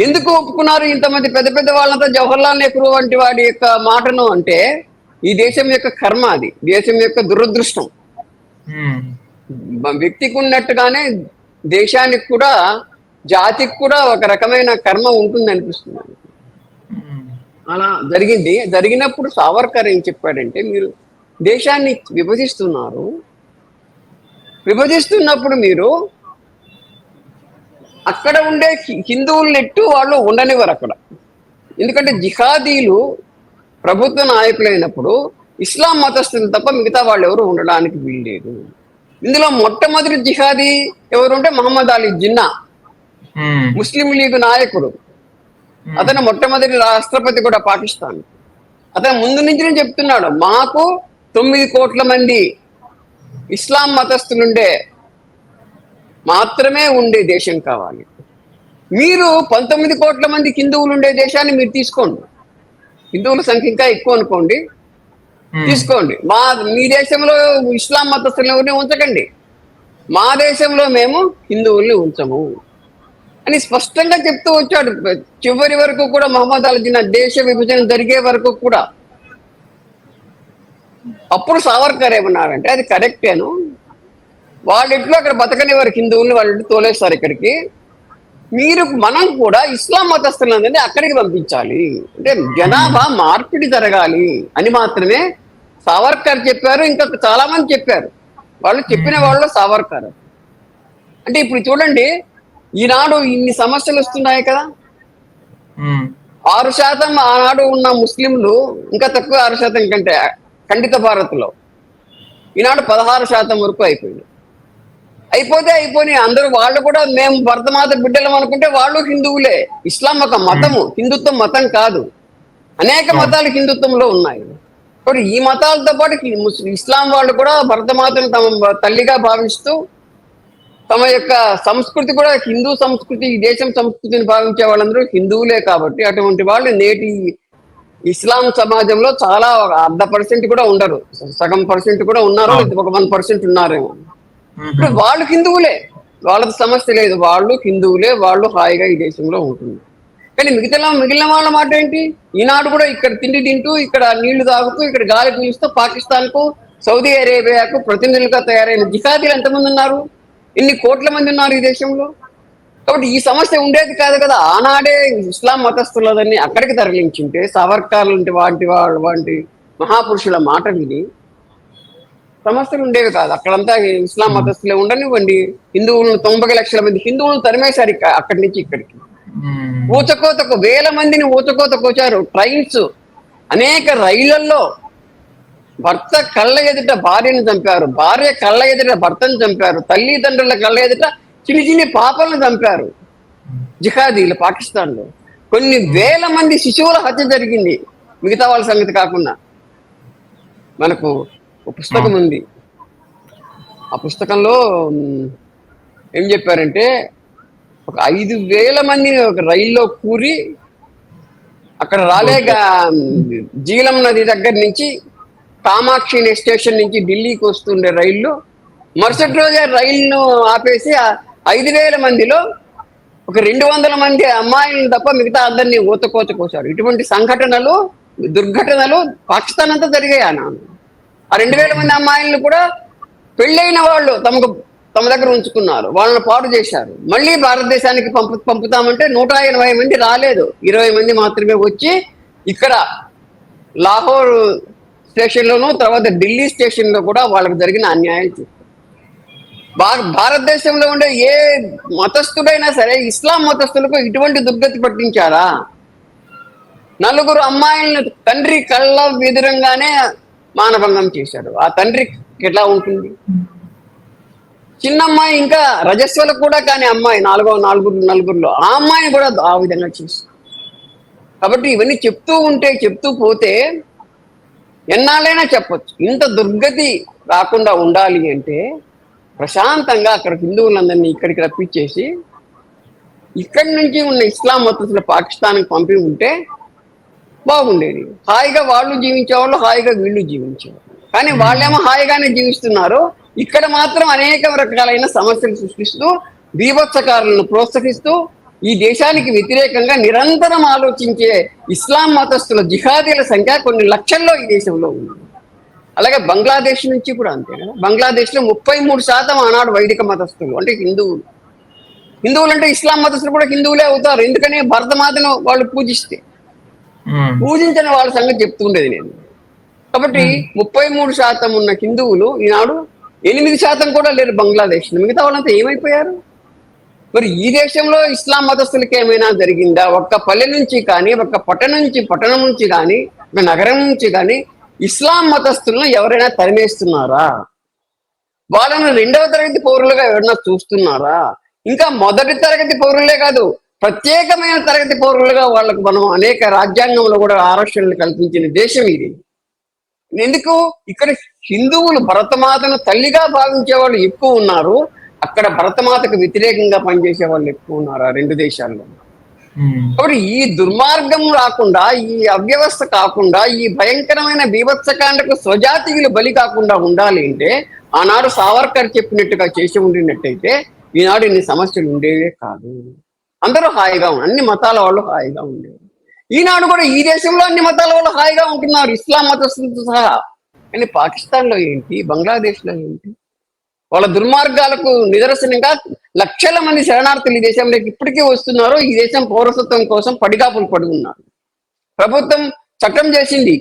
ఎందుకు ఒప్పుకున్నారు ఇంతమంది పెద్ద పెద్ద వాళ్ళంతా జవహర్లాల్ నెహ్రూ వంటి వాడి యొక్క మాటను? అంటే ఈ దేశం యొక్క కర్మ, అది దేశం యొక్క దురదృష్టం. వ్యక్తికి ఉన్నట్టుగానే దేశానికి కూడా, జాతికి కూడా ఒక రకమైన కర్మ ఉంటుంది అనిపిస్తుంది. అలా జరిగినప్పుడు సావర్కర్ ఏం చెప్పాడంటే, మీరు దేశాన్ని విభజిస్తున్నప్పుడు మీరు అక్కడ ఉండే హిందువులు నెట్టు వాళ్ళు ఉండనివ్వరు అక్కడ. ఎందుకంటే జిహాదీలు ప్రభుత్వ నాయకులైనప్పుడు ఇస్లాం మతస్థులు తప్ప మిగతా వాళ్ళు ఎవరు ఉండడానికి వీల్లేదు. ఇందులో మొట్టమొదటి జిహాదీ ఎవరు అంటే మహమ్మద్ అలీ జిన్నా, ముస్లిం లీగ్ నాయకుడు. అతను మొట్టమొదటి రాష్ట్రపతి కూడా పాకిస్తాన్. అతను ముందు నుంచి చెప్తున్నాడు, మాకు 9 కోట్ల మంది ఇస్లాం మతస్థులుండే మాత్రమే ఉండే దేశం కావాలి. మీరు 19 కోట్ల మంది హిందువులు ఉండే దేశాన్ని మీరు తీసుకోండి. హిందువుల సంఖ్య ఇంకా ఎక్కువ అనుకోండి, తీసుకోండి. మీ దేశంలో ఇస్లాం మతస్థులను ఉంచకండి, మా దేశంలో మేము హిందువుల్ని ఉంచము అని స్పష్టంగా చెప్తూ వచ్చాడు. చివరి వరకు కూడా మహమ్మద్ అలీ జిన్నా దేశ విభజన జరిగే వరకు కూడా. అప్పుడు సావర్కర్ ఏమన్నారంటే, అది కరెక్టేను, వాళ్ళింట్లో అక్కడ బతకనివారు హిందువుల్ని, వాళ్ళింటి తోలేస్తారు ఇక్కడికి, మనం కూడా ఇస్లాం మతస్థులందరినీ అక్కడికి పంపించాలి, అంటే జనాభా మార్పిడి జరగాలి అని మాత్రమే సావర్కర్ చెప్పారు. ఇంకా చాలా మంది చెప్పారు. వాళ్ళు చెప్పిన వాళ్ళు సావర్కర్. అంటే ఇప్పుడు చూడండి, ఈనాడు ఇన్ని సమస్యలు వస్తున్నాయి కదా. 6% ఆనాడు ఉన్న ముస్లింలు, ఇంకా తక్కువ 6% కంటే ఖండిత భారత్లో ఈనాడు 16% వరకు అయిపోయింది. అయిపోయి అందరూ వాళ్ళు కూడా మేము భరతమాత బిడ్డలం అనుకుంటే వాళ్ళు హిందువులే. ఇస్లాం ఒక మతము, హిందుత్వం మతం కాదు. అనేక మతాలు హిందుత్వంలో ఉన్నాయి. కాబట్టి ఈ మతాలతో పాటు ఇస్లాం వాళ్ళు కూడా భరతమాతను తమ తల్లిగా భావిస్తూ తమ యొక్క సంస్కృతి కూడా హిందూ సంస్కృతి, ఈ దేశం సంస్కృతిని భావించే వాళ్ళందరూ హిందువులే. కాబట్టి అటువంటి వాళ్ళు నేటి ఇస్లాం సమాజంలో చాలా 0.5% కూడా ఉండరు, సగం % కూడా ఉన్నారు, ఒక 1% ఉన్నారేమో. ఇప్పుడు వాళ్ళు హిందువులే, వాళ్ళకి సమస్య లేదు, వాళ్ళు హిందువులే, వాళ్ళు హాయిగా ఈ దేశంలో ఉంటుంది. కానీ మిగిలిన వాళ్ళ మాట ఏంటి? ఈనాడు కూడా ఇక్కడ తిండి తింటూ, ఇక్కడ నీళ్లు తాగుతూ, ఇక్కడ గాలి పీలుస్తూ పాకిస్తాన్కు, సౌదీ అరేబియాకు ప్రతినిధులుగా తయారైన జిహాదీలు ఎంతమంది ఉన్నారు? ఇన్ని కోట్ల మంది ఉన్నారు ఈ దేశంలో. కాబట్టి ఈ సమస్య ఉండేది కాదు కదా. ఆనాడే ఇస్లాం మతస్థులదని అక్కడికి తరలించుంటే, సావర్కర్ వంటి మహాపురుషుల మాట విని సమస్యలు ఉండేవి కాదు. అక్కడంతా ఇస్లాం మతస్థులే ఉండనివ్వండి, హిందువులను 90 లక్షల మంది హిందువులను తరిమేశారు అక్కడి నుంచి ఇక్కడికి. ఊచకోతకు వేల మందిని ఊచకోతకు వచ్చారు. ట్రైన్స్, అనేక రైళ్లలో భర్త కళ్ళ ఎదుట భార్యను చంపారు, భార్య కళ్ళ ఎదుట భర్తను చంపారు, తల్లిదండ్రుల కళ్ళ ఎదుట చిన్ని పాపలను చంపారు జిహాదీలు పాకిస్తాన్లో. కొన్ని వేల మంది శిశువుల హత్య జరిగింది, మిగతా వాళ్ళ సంగతి కాకుండా. మనకు ఒక పుస్తకం ఉంది, ఆ పుస్తకంలో ఏం చెప్పారంటే, ఒక 5,000 మందిని ఒక రైల్లో కూరి అక్కడ జీలం నది దగ్గర నుంచి కామాక్షి స్టేషన్ నుంచి ఢిల్లీకి వస్తుండే రైళ్ళు మరుసటి రోజే రైలును ఆపేసి 5,000 మందిలో ఒక 200 మంది అమ్మాయిలను తప్ప మిగతా అందరినీ కోసారు. ఇటువంటి సంఘటనలు, దుర్ఘటనలు పాకిస్తాన్ అంతా జరిగాయి. ఆ 2,000 మంది అమ్మాయిలను కూడా పెళ్ళైన వాళ్ళు తమ దగ్గర ఉంచుకున్నారు, వాళ్ళని పాడు చేశారు. మళ్ళీ భారతదేశానికి పంపుతామంటే 180 మంది రాలేదు, 20 మంది మాత్రమే వచ్చి ఇక్కడ లాహోర్ స్టేషన్లోనూ, తర్వాత ఢిల్లీ స్టేషన్లో కూడా వాళ్ళకి జరిగిన అన్యాయం చూస్తారు. భారతదేశంలో ఉండే ఏ మతస్థుడైనా సరే ఇస్లాం మతస్థులకు ఇటువంటి దుర్గతి పట్టించారా? 4 అమ్మాయిలను తండ్రి కళ్ళ ఎదురంగానే మానభంగం చేశాడు. ఆ తండ్రికి ఎట్లా ఉంటుంది? చిన్న అమ్మాయి, ఇంకా రజస్వలకు కూడా కానీ అమ్మాయి, నలుగురులో ఆ అమ్మాయిని కూడా ఆ విధంగా చేశారు. కాబట్టి ఇవన్నీ చెప్తూ పోతే ఎన్నాళ్ళైనా చెప్పొచ్చు. ఇంత దుర్గతి రాకుండా ఉండాలి అంటే ప్రశాంతంగా అక్కడ హిందువులందరినీ ఇక్కడికి రప్పించేసి ఇక్కడి నుంచి ఉన్న ఇస్లాం మతస్థులు పాకిస్తాన్కి పంపి ఉంటే బాగుండేది. హాయిగా వాళ్ళు జీవించేవాళ్ళు, హాయిగా వీళ్ళు జీవించేవాళ్ళు. కానీ వాళ్ళేమో హాయిగానే జీవిస్తున్నారు. ఇక్కడ మాత్రం అనేక రకాలైన సమస్యలు సృష్టిస్తూ, బీభత్సకారులను ప్రోత్సహిస్తూ, ఈ దేశానికి వ్యతిరేకంగా నిరంతరం ఆలోచించే ఇస్లాం మతస్థుల జిహాదీల సంఖ్య కొన్ని లక్షల్లో ఈ దేశంలో ఉంది. అలాగే బంగ్లాదేశ్ నుంచి కూడా అంతే కదా. బంగ్లాదేశ్లో 33% ఆనాడు వైదిక మతస్థులు, అంటే హిందువులు. హిందువులు అంటే ఇస్లాం మతస్థులు కూడా హిందువులే అవుతారు, ఎందుకని భరతమాతను వాళ్ళు పూజిస్తే. పూజించిన వాళ్ళ సంగతి చెప్తుండేది నేను. కాబట్టి 33% ఉన్న హిందువులు ఈనాడు 8% కూడా లేరు బంగ్లాదేశ్. మిగతా వాళ్ళంతా ఏమైపోయారు? మరి ఈ దేశంలో ఇస్లాం మతస్థులకి ఏమైనా జరిగిందా? ఒక్క పల్లె నుంచి కానీ, ఒక్క పట్టణం నుంచి కానీ, ఒక నగరం నుంచి కానీ ఇస్లాం మతస్థులను ఎవరైనా తరిమేస్తున్నారా? వాళ్ళను 2వ తరగతి పౌరులుగా ఎవరైనా చూస్తున్నారా? ఇంకా మొదటి తరగతి పౌరులే కాదు, ప్రత్యేకమైన తరగతి పౌరులుగా వాళ్ళకు మనం అనేక రాజ్యాంగంలో కూడా ఆరక్షణలు కల్పించిన దేశం ఇది. ఎందుకు? ఇక్కడ హిందువులు భరతమాతను తల్లిగా భావించే వాళ్ళు ఎక్కువ ఉన్నారు, అక్కడ భరతమాతకు వ్యతిరేకంగా పనిచేసే వాళ్ళు ఎక్కువ ఉన్నారు ఆ 2 దేశాల్లో. కాబట్టి ఈ దుర్మార్గం రాకుండా, ఈ అవ్యవస్థ కాకుండా, ఈ భయంకరమైన బీభత్సకాండకు స్వజాతీయులు బలి కాకుండా ఉండాలి అంటే ఆనాడు సావర్కర్ చెప్పినట్టుగా చేసి ఉండినట్టయితే ఈనాడు ఇన్ని సమస్యలు ఉండేవే కాదు. అందరూ హాయిగా అన్ని మతాల వాళ్ళు హాయిగా ఉండేవారు. ఈనాడు కూడా ఈ దేశంలో అన్ని మతాల వాళ్ళు హాయిగా ఉంటున్నారు, ఇస్లాం మతస్థులతో సహా. కానీ పాకిస్తాన్లో ఏంటి, బంగ్లాదేశ్లో ఏంటి? వాళ్ళ దుర్మార్గాలకు నిదర్శనంగా లక్షల మంది శరణార్థులు ఈ దేశంలోకి ఇప్పటికీ వస్తున్నారు. ఈ దేశం పౌరసత్వం కోసం పడిగాపులు పడి ఉన్నారు. ప్రభుత్వం చట్టం చేసింది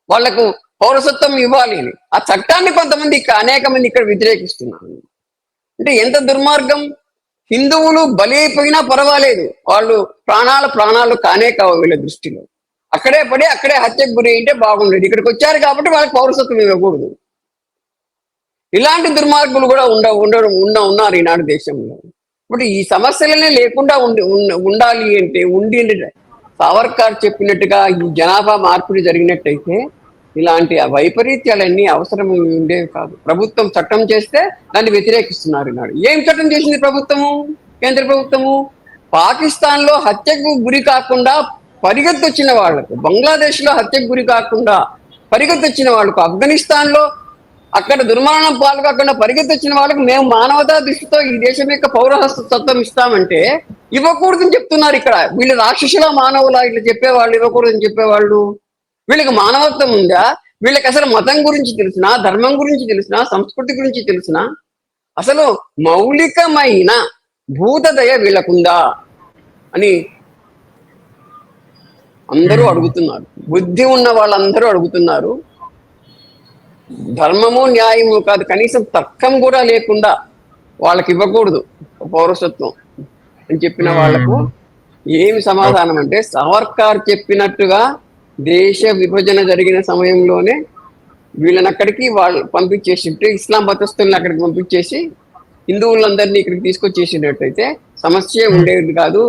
వాళ్లకు పౌరసత్వం ఇవ్వాలి అని. ఆ చట్టాన్ని కొంతమంది అనేక మంది ఇక్కడ వ్యతిరేకిస్తున్నారు. అంటే ఎంత దుర్మార్గం! హిందువులు బలి అయిపోయినా పర్వాలేదు, వాళ్ళు ప్రాణాలు కానే కావు వీళ్ళ దృష్టిలో. అక్కడే పడి అక్కడే హత్యకు గురి అయితే బాగుండేది. ఇక్కడికి వచ్చారు కాబట్టి వాళ్ళకి పౌరసత్వం ఇవ్వకూడదు. ఇలాంటి దుర్మార్గులు కూడా ఉన్నారు ఈనాడు దేశంలో. ఇప్పుడు ఈ సమస్యలనే లేకుండా ఉండాలి అంటే సావర్కర్ చెప్పినట్టుగా ఈ జనాభా మార్పిడి జరిగినట్టయితే ఇలాంటి వైపరీత్యాలన్నీ అవసరం ఉండేవి కాదు. ప్రభుత్వం చట్టం చేస్తే దాన్ని వ్యతిరేకిస్తున్నారు ఈనాడు. ఏం చట్టం చేసింది ప్రభుత్వము? కేంద్ర ప్రభుత్వము పాకిస్తాన్లో హత్యకు గురి కాకుండా పరిగెత్తొచ్చిన వాళ్లకు, బంగ్లాదేశ్లో హత్యకు గురి కాకుండా పరిగెత్తొచ్చిన వాళ్లకు, ఆఫ్ఘనిస్తాన్లో అక్కడ దుర్మరణం పాల్గొకుండా పరిగెత్తొచ్చిన వాళ్ళకు మేము మానవతా దృష్టితో ఈ దేశం యొక్క పౌరసత్వం ఇస్తామంటే ఇవ్వకూడదని చెప్తున్నారు. ఇక్కడ వీళ్ళు రాక్షసుల మానవులా ఇట్లా చెప్పేవాళ్ళు, ఇవ్వకూడదని చెప్పేవాళ్ళు. వీళ్ళకి మానవత్వం ఉందా? వీళ్ళకి అసలు మతం గురించి తెలిసినా, ధర్మం గురించి తెలిసినా, సంస్కృతి గురించి తెలిసినా, అసలు మౌలికమైన భూతదయ వీళ్ళకుందా అని అందరూ అడుగుతున్నారు. బుద్ధి ఉన్న వాళ్ళందరూ అడుగుతున్నారు. ధర్మము న్యాయము కాదు, కనీసం తర్కం కూడా లేకుండా వాళ్ళకి ఇవ్వకూడదు పౌరసత్వం అని చెప్పిన వాళ్లకు ఏమి సమాధానం అంటే, సావర్కర్ చెప్పినట్టుగా దేశ విభజన జరిగిన సమయంలోనే వీళ్ళని అక్కడికి వాళ్ళు పంపించేసింటే, ఇస్లాం మతస్థుల్ని అక్కడికి పంపించేసి హిందువులందరినీ ఇక్కడికి తీసుకొచ్చేసినట్టయితే సమస్య ఉండేది కాదు.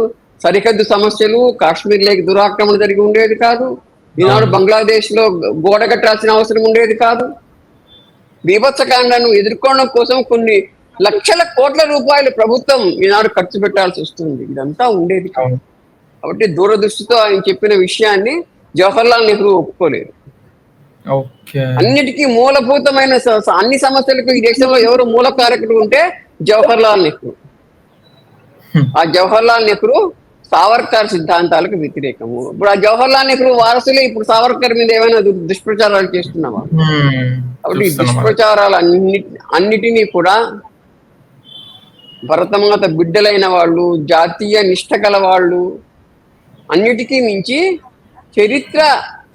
సరిహద్దు సమస్యలు, కాశ్మీర్ లేక్ దురాక్రమణ జరిగి ఉండేది కాదు. ఈనాడు బంగ్లాదేశ్ లో గోడ కట్టాల్సిన అవసరం ఉండేది కాదు. బీభత్సకాండను ఎదుర్కోవడం కోసం కొన్ని లక్షల కోట్ల రూపాయలు ప్రభుత్వం ఈనాడు ఖర్చు పెట్టాల్సి వస్తుంది. ఇదంతా ఉండేది కాదు. కాబట్టి దూరదృష్టితో ఆయన చెప్పిన విషయాన్ని జవహర్లాల్ నెహ్రూ ఒప్పుకోలేదు. అన్నిటికీ మూలభూతమైన అన్ని సమస్యలకు ఈ దేశంలో ఎవరు మూల కారకుడు ఉంటే జవహర్లాల్ నెహ్రూ. ఆ జవహర్లాల్ నెహ్రూ సావర్కర్ సిద్ధాంతాలకు వ్యతిరేకము. ఇప్పుడు ఆ జవహర్లాల్ నెహ్రూ వారసులే ఇప్పుడు సావర్కర్ మీద ఏమైనా దుష్ప్రచారాలు చేస్తున్నావా? కాబట్టి ఈ దుష్ప్రచారాలు అన్నిటినీ కూడా భరతమాత బిడ్డలైన వాళ్ళు, జాతీయ నిష్ఠ గల వాళ్ళు, అన్నిటికీ మించి చరిత్ర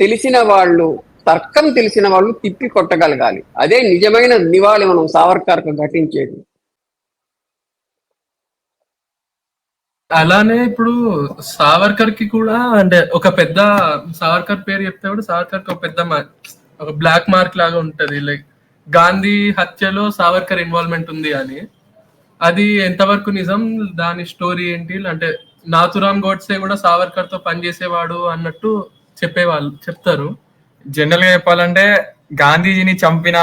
తెలిసిన వాళ్ళు, తర్కం తెలిసిన వాళ్ళు తిప్పి కొట్టగలగాలి. అదే నిజమైన నివాళి మనం సావర్కర్కు ఘటించేది.
అలానే ఇప్పుడు సావర్కర్ కి కూడా అంటే ఒక పెద్ద సావర్కర్ పేరు చెప్తే కూడా సావర్కర్ కి ఒక బ్లాక్ మార్క్ లాగా ఉంటది. లైక్ గాంధీ హత్యలో సావర్కర్ ఇన్వాల్వ్మెంట్ ఉంది అని. అది ఎంతవరకు నిజం? దాని స్టోరీ ఏంటి? అంటే నాథురామ్ గోడ్సే కూడా సావర్కర్ తో పనిచేసేవాడు అన్నట్టు చెప్తారు.
జనరల్ గా చెప్పాలంటే గాంధీజీని చంపిన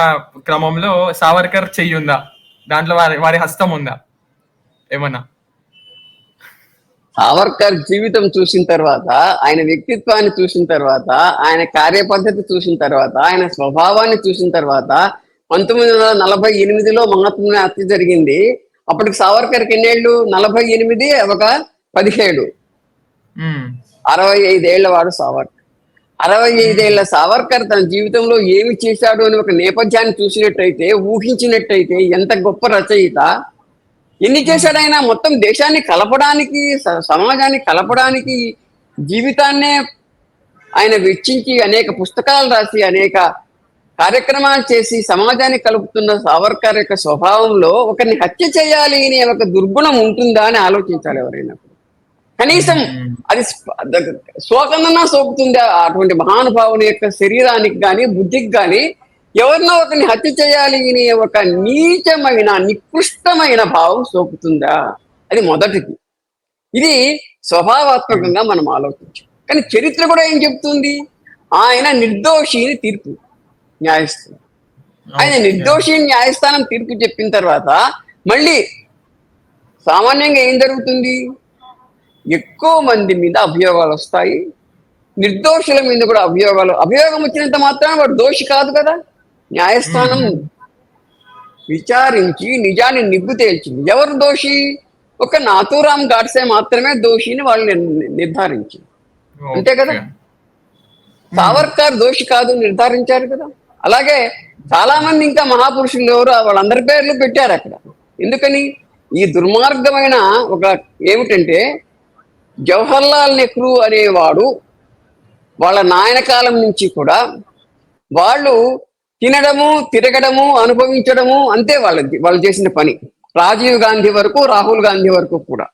క్రమంలో సావర్కర్ చెయ్యి ఉందా? దాంట్లో వారి హస్తం ఉందా ఏమన్నా?
సావర్కర్ జీవితం చూసిన తర్వాత, ఆయన వ్యక్తిత్వాన్ని చూసిన తర్వాత, ఆయన కార్యపద్ధతి చూసిన తర్వాత, ఆయన స్వభావాన్ని చూసిన తర్వాత 1948లో మహాత్ముని హత్య జరిగింది. అప్పటికి సావర్కర్కి ఎన్నేళ్ళు? 48 ఒక 17, 65 ఏళ్ల వాడు సావర్కర్. 65 సావర్కర్ తన జీవితంలో ఏమి చేశాడు అని ఒక నేపథ్యాన్ని చూసినట్టయితే, ఊహించినట్టయితే ఎంత గొప్ప రచయిత, ఎన్ని చేశాడు ఆయన. మొత్తం దేశాన్ని కలపడానికి, సమాజాన్ని కలపడానికి జీవితాన్నే ఆయన వెచ్చించి అనేక పుస్తకాలు రాసి అనేక కార్యక్రమాలు చేసి సమాజాన్ని కలుపుతున్న సావర్కర్ యొక్క స్వభావంలో ఒకరిని హత్య చేయాలి అనే ఒక దుర్గుణం ఉంటుందా అని ఆలోచించాలి ఎవరైనా. కనీసం అది శోకన్నా సోకుతుందా అటువంటి మహానుభావుని యొక్క శరీరానికి కానీ బుద్ధికి కానీ ఎవరినో ఒకరిని హత్య చేయాలి అనే ఒక నీచమైన నికృష్టమైన భావం సోకుతుందా? అది మొదటిది. ఇది స్వభావాత్మకంగా మనం ఆలోచించాం. కానీ చరిత్ర కూడా ఏం చెప్తుంది? ఆయన నిర్దోషిని తీర్పు న్యాయస్థానం, ఆయన నిర్దోషి న్యాయస్థానం తీర్పు చెప్పిన తర్వాత మళ్ళీ సామాన్యంగా ఏం జరుగుతుంది? ఎక్కువ మంది మీద అభియోగాలు వస్తాయి, నిర్దోషుల మీద కూడా అభియోగం వచ్చినంత మాత్రాన వాడు దోషి కాదు కదా. న్యాయస్థానం విచారించి నిజాన్ని నిగ్గు తేల్చింది. ఎవరు దోషి? ఒక నాథూరామ్ గాడ్సే మాత్రమే దోషిని వాళ్ళు నిర్ధారించింది, అంతే కదా. సావర్కర్ దోషి కాదు నిర్ధారించారు కదా. అలాగే చాలా మంది ఇంకా మహాపురుషులు ఎవరు, వాళ్ళందరి పేర్లు పెట్టారు అక్కడ. ఎందుకని? ఈ దుర్మార్గమైన ఒక ఏమిటంటే, జవహర్లాల్ నెహ్రూ అనేవాడు వాళ్ళ నాయన కాలం నుంచి కూడా వాళ్ళు తినడము, తిరగడము, అనుభవించడము అంతే వాళ్ళు చేసిన పని. రాజీవ్ గాంధీ వరకు, రాహుల్ గాంధీ వరకు కూడా,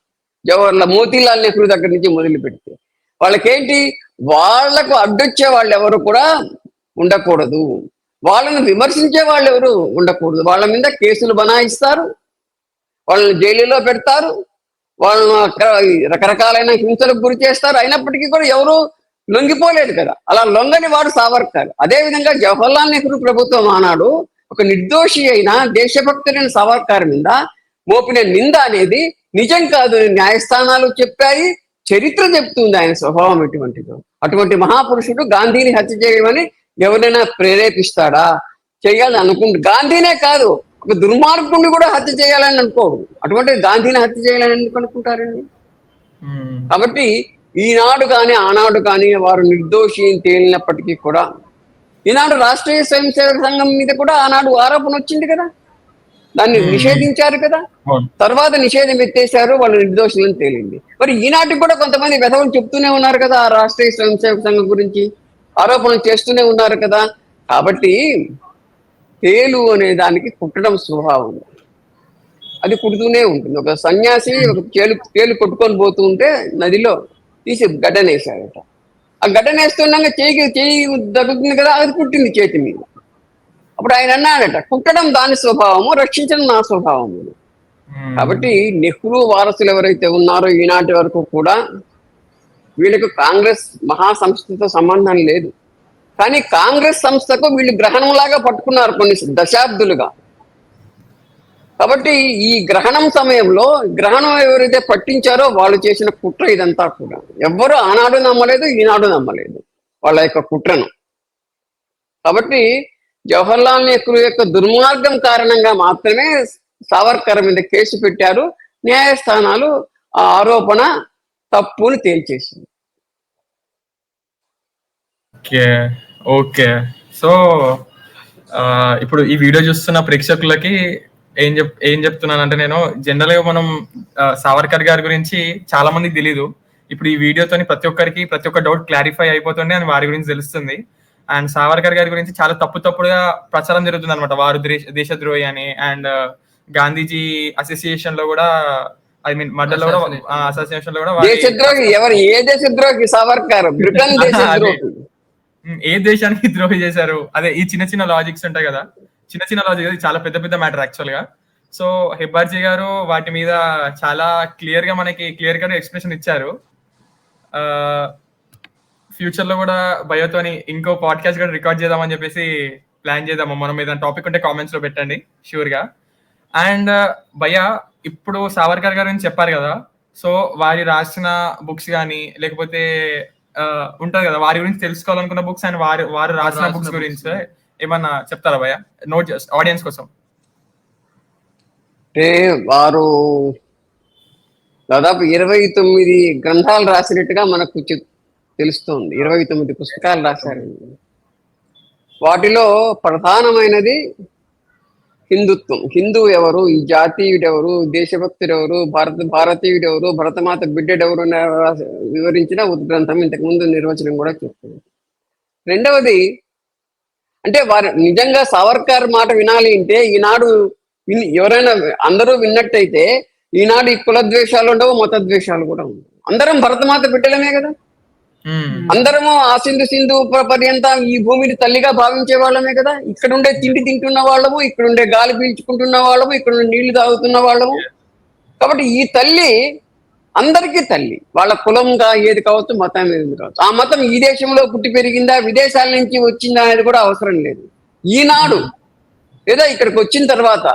మోతీలాల్ నెహ్రూ దగ్గర నుంచి మొదలు పెడితే వాళ్ళకేంటి, వాళ్లకు అడ్డొచ్చే వాళ్ళు ఎవరు కూడా ఉండకూడదు, వాళ్ళను విమర్శించే వాళ్ళు ఎవరు ఉండకూడదు. వాళ్ళ మీద కేసులు బనాయిస్తారు, వాళ్ళని జైలులో పెడతారు, వాళ్ళను రకరకాలైన హింసలకు గురి చేస్తారు. అయినప్పటికీ కూడా ఎవరు లొంగిపోలేదు కదా. అలా లొంగని వాడు సావర్కర్. అదేవిధంగా జవహర్లాల్ నెహ్రూ ప్రభుత్వం ఆనాడు ఒక నిర్దోషి అయిన దేశభక్తులైన సావర్కర్ మీద మోపిన నింద అనేది నిజం కాదు న్యాయస్థానాలు చెప్పాయి, చరిత్ర చెప్తుంది ఆయన స్వభావం ఎటువంటిదో. అటువంటి మహాపురుషుడు గాంధీని హత్య చేయమని ఎవరైనా ప్రేరేపిస్తాడా? చేయాలని అనుకుంటు. గాంధీనే కాదు, ఒక దుర్మార్గుడిని కూడా హత్య చేయాలని అనుకోడు. అటువంటి గాంధీని హత్య చేయాలని ఎందుకు అనుకుంటారండి? కాబట్టి ఈనాడు కానీ ఆనాడు కానీ వారు నిర్దోషి తేలినప్పటికీ కూడా, ఈనాడు రాష్ట్రీయ స్వయం సేవక సంఘం మీద కూడా ఆనాడు ఆరోపణ వచ్చింది కదా, దాన్ని నిషేధించారు కదా. తర్వాత నిషేధం ఎత్తేసారు, వాళ్ళు నిర్దోషులని తేలింది. మరి ఈనాటికి కూడా కొంతమంది వెధవులు చెప్తూనే ఉన్నారు కదా, ఆ రాష్ట్రీయ స్వయం సేవక సంఘం గురించి ఆరోపణలు చేస్తూనే ఉన్నారు కదా. కాబట్టి తేలు అనే దానికి కుట్టడం స్వభావం, అది కుడుతూనే ఉంటుంది. ఒక సన్యాసి ఒక తేలు కొట్టుకొని పోతూ ఉంటే నదిలో తీసి గడ్డనేసాడట. ఆ గడ్డనేస్తున్నాక చేయి దొరుకుతుంది కదా, అది కుట్టింది చేతి మీద. అప్పుడు ఆయన అన్నాడట, కుట్టడం దాని స్వభావము, రక్షించడం నా స్వభావము. కాబట్టి నెహ్రూ వారసులు ఎవరైతే ఉన్నారో ఈనాటి వరకు కూడా వీళ్ళకు కాంగ్రెస్ మహాసంస్థతో సంబంధం లేదు. కానీ కాంగ్రెస్ సంస్థకు వీళ్ళు గ్రహణంలాగా పట్టుకున్నారు కొన్ని దశాబ్దులుగా. కాబట్టి ఈ గ్రహణం సమయంలో గ్రహణం ఎవరైతే పట్టించారో వాళ్ళు చేసిన కుట్ర ఇదంతా కూడా. ఎవ్వరూ ఆనాడు నమ్మలేదు, ఈనాడు నమ్మలేదు వాళ్ళ యొక్క కుట్రను. కాబట్టి జవహర్లాల్ నెహ్రూ యొక్క దుర్మార్గం కారణంగా మాత్రమే సావర్కర్ మీద కేసు పెట్టారు. న్యాయస్థానాలు ఆ ఆరోపణ తప్పుని తేల్చేసింది.
ఓకే. సో ఇప్పుడు ఈ వీడియో చూస్తున్న ప్రేక్షకులకి ఏం చెప్తున్నానంటే, నేను జనరల్ గా మనం సావర్కర్ గారి గురించి చాలా మందికి తెలీదు. ఇప్పుడు ఈ వీడియోతోని ప్రతి ఒక్క డౌట్ క్లారిఫై అయిపోతుంది అని వారి గురించి తెలుస్తుంది. అండ్ సావర్కర్ గారి గురించి చాలా తప్పుగా ప్రచారం జరుగుతుంది అనమాట. వారు దేశద్రోహి అని. అండ్ గాంధీజీ అసోసియేషన్ లో కూడా, ఐ మీన్ మర్డర్ లో కూడా, అసోసియేషన్ లో కూడా
దేశద్రోహి ఎవరు? ఏ దేశద్రోహి? సావర్కర్ బ్రిటన్ దేశద్రోహి.
ఏ దేశానికి ద్రోహి చేశారు? అదే ఈ చిన్న లాజిక్స్ ఉంటాయి కదా, చిన్న లాజిక్ చాలా పెద్ద మ్యాటర్ యాక్చువల్ గా. సో హెబ్బార్జీ గారు వాటి మీద చాలా మనకి క్లియర్ గా ఎక్స్ప్లెనేషన్ ఇచ్చారు. ఫ్యూచర్ లో కూడా భయ్యతోని ఇంకో పాడ్కాస్ట్ కూడా రికార్డ్ చేద్దామని చెప్పేసి ప్లాన్ చేద్దాము. మనం ఏదైనా టాపిక్ ఉంటే కామెంట్స్ లో పెట్టండి షూర్ గా. అండ్ భయ్య, ఇప్పుడు సావర్కర్ గారు అని చెప్పారు కదా, సో వారి రాసిన బుక్స్ కానీ లేకపోతే ఉంటది కదా, వారి గురించి తెలుసుకోవాలనుకున్న బుక్స్ అండ్ వారు రాసిన బుక్స్ గురించి ఏమన్నా చెప్తారా భయ్య, నోట్ ఆడియన్స్ కోసం?
అంటే వారు దాదాపు 29 గ్రంథాలు రాసినట్టుగా మనకు తెలుస్తోంది. 29 పుస్తకాలు రాశారండి. వాటిలో ప్రధానమైనది హిందుత్వం. హిందూ ఎవరు, ఈ జాతీయుడెవరు, దేశభక్తుడెవరు, భారతీయుడెవరు, భరతమాత బిడ్డడెవరు వివరించిన ఉద్గ్రంథం. ఇంతకుముందు నిర్వచనం కూడా చెప్తుంది. రెండవది అంటే వారు నిజంగా సావర్కర్ మాట వినాలి అంటే ఈనాడు ఎవరైనా అందరూ విన్నట్టయితే ఈనాడు ఈ కుల ద్వేషాలు ఉండవు, మత ద్వేషాలు కూడా ఉండవు. అందరం భరతమాత బిడ్డలమే కదా. అందరము ఆ సింధు పర్యంతం ఈ భూమిని తల్లిగా భావించే వాళ్ళమే కదా. ఇక్కడ ఉండే తిండి తింటున్న వాళ్ళము, ఇక్కడ ఉండే గాలి పీల్చుకుంటున్న వాళ్ళము, ఇక్కడ ఉండే నీళ్లు తాగుతున్న వాళ్ళము. కాబట్టి ఈ తల్లి అందరికీ తల్లి. వాళ్ళ కులంగా ఏది కావచ్చు, మతం ఏది కావచ్చు. ఆ మతం ఈ దేశంలో పుట్టి పెరిగిందా, విదేశాల నుంచి వచ్చిందా అనేది కూడా అవసరం లేదు. ఈనాడు లేదా ఇక్కడికి వచ్చిన తర్వాత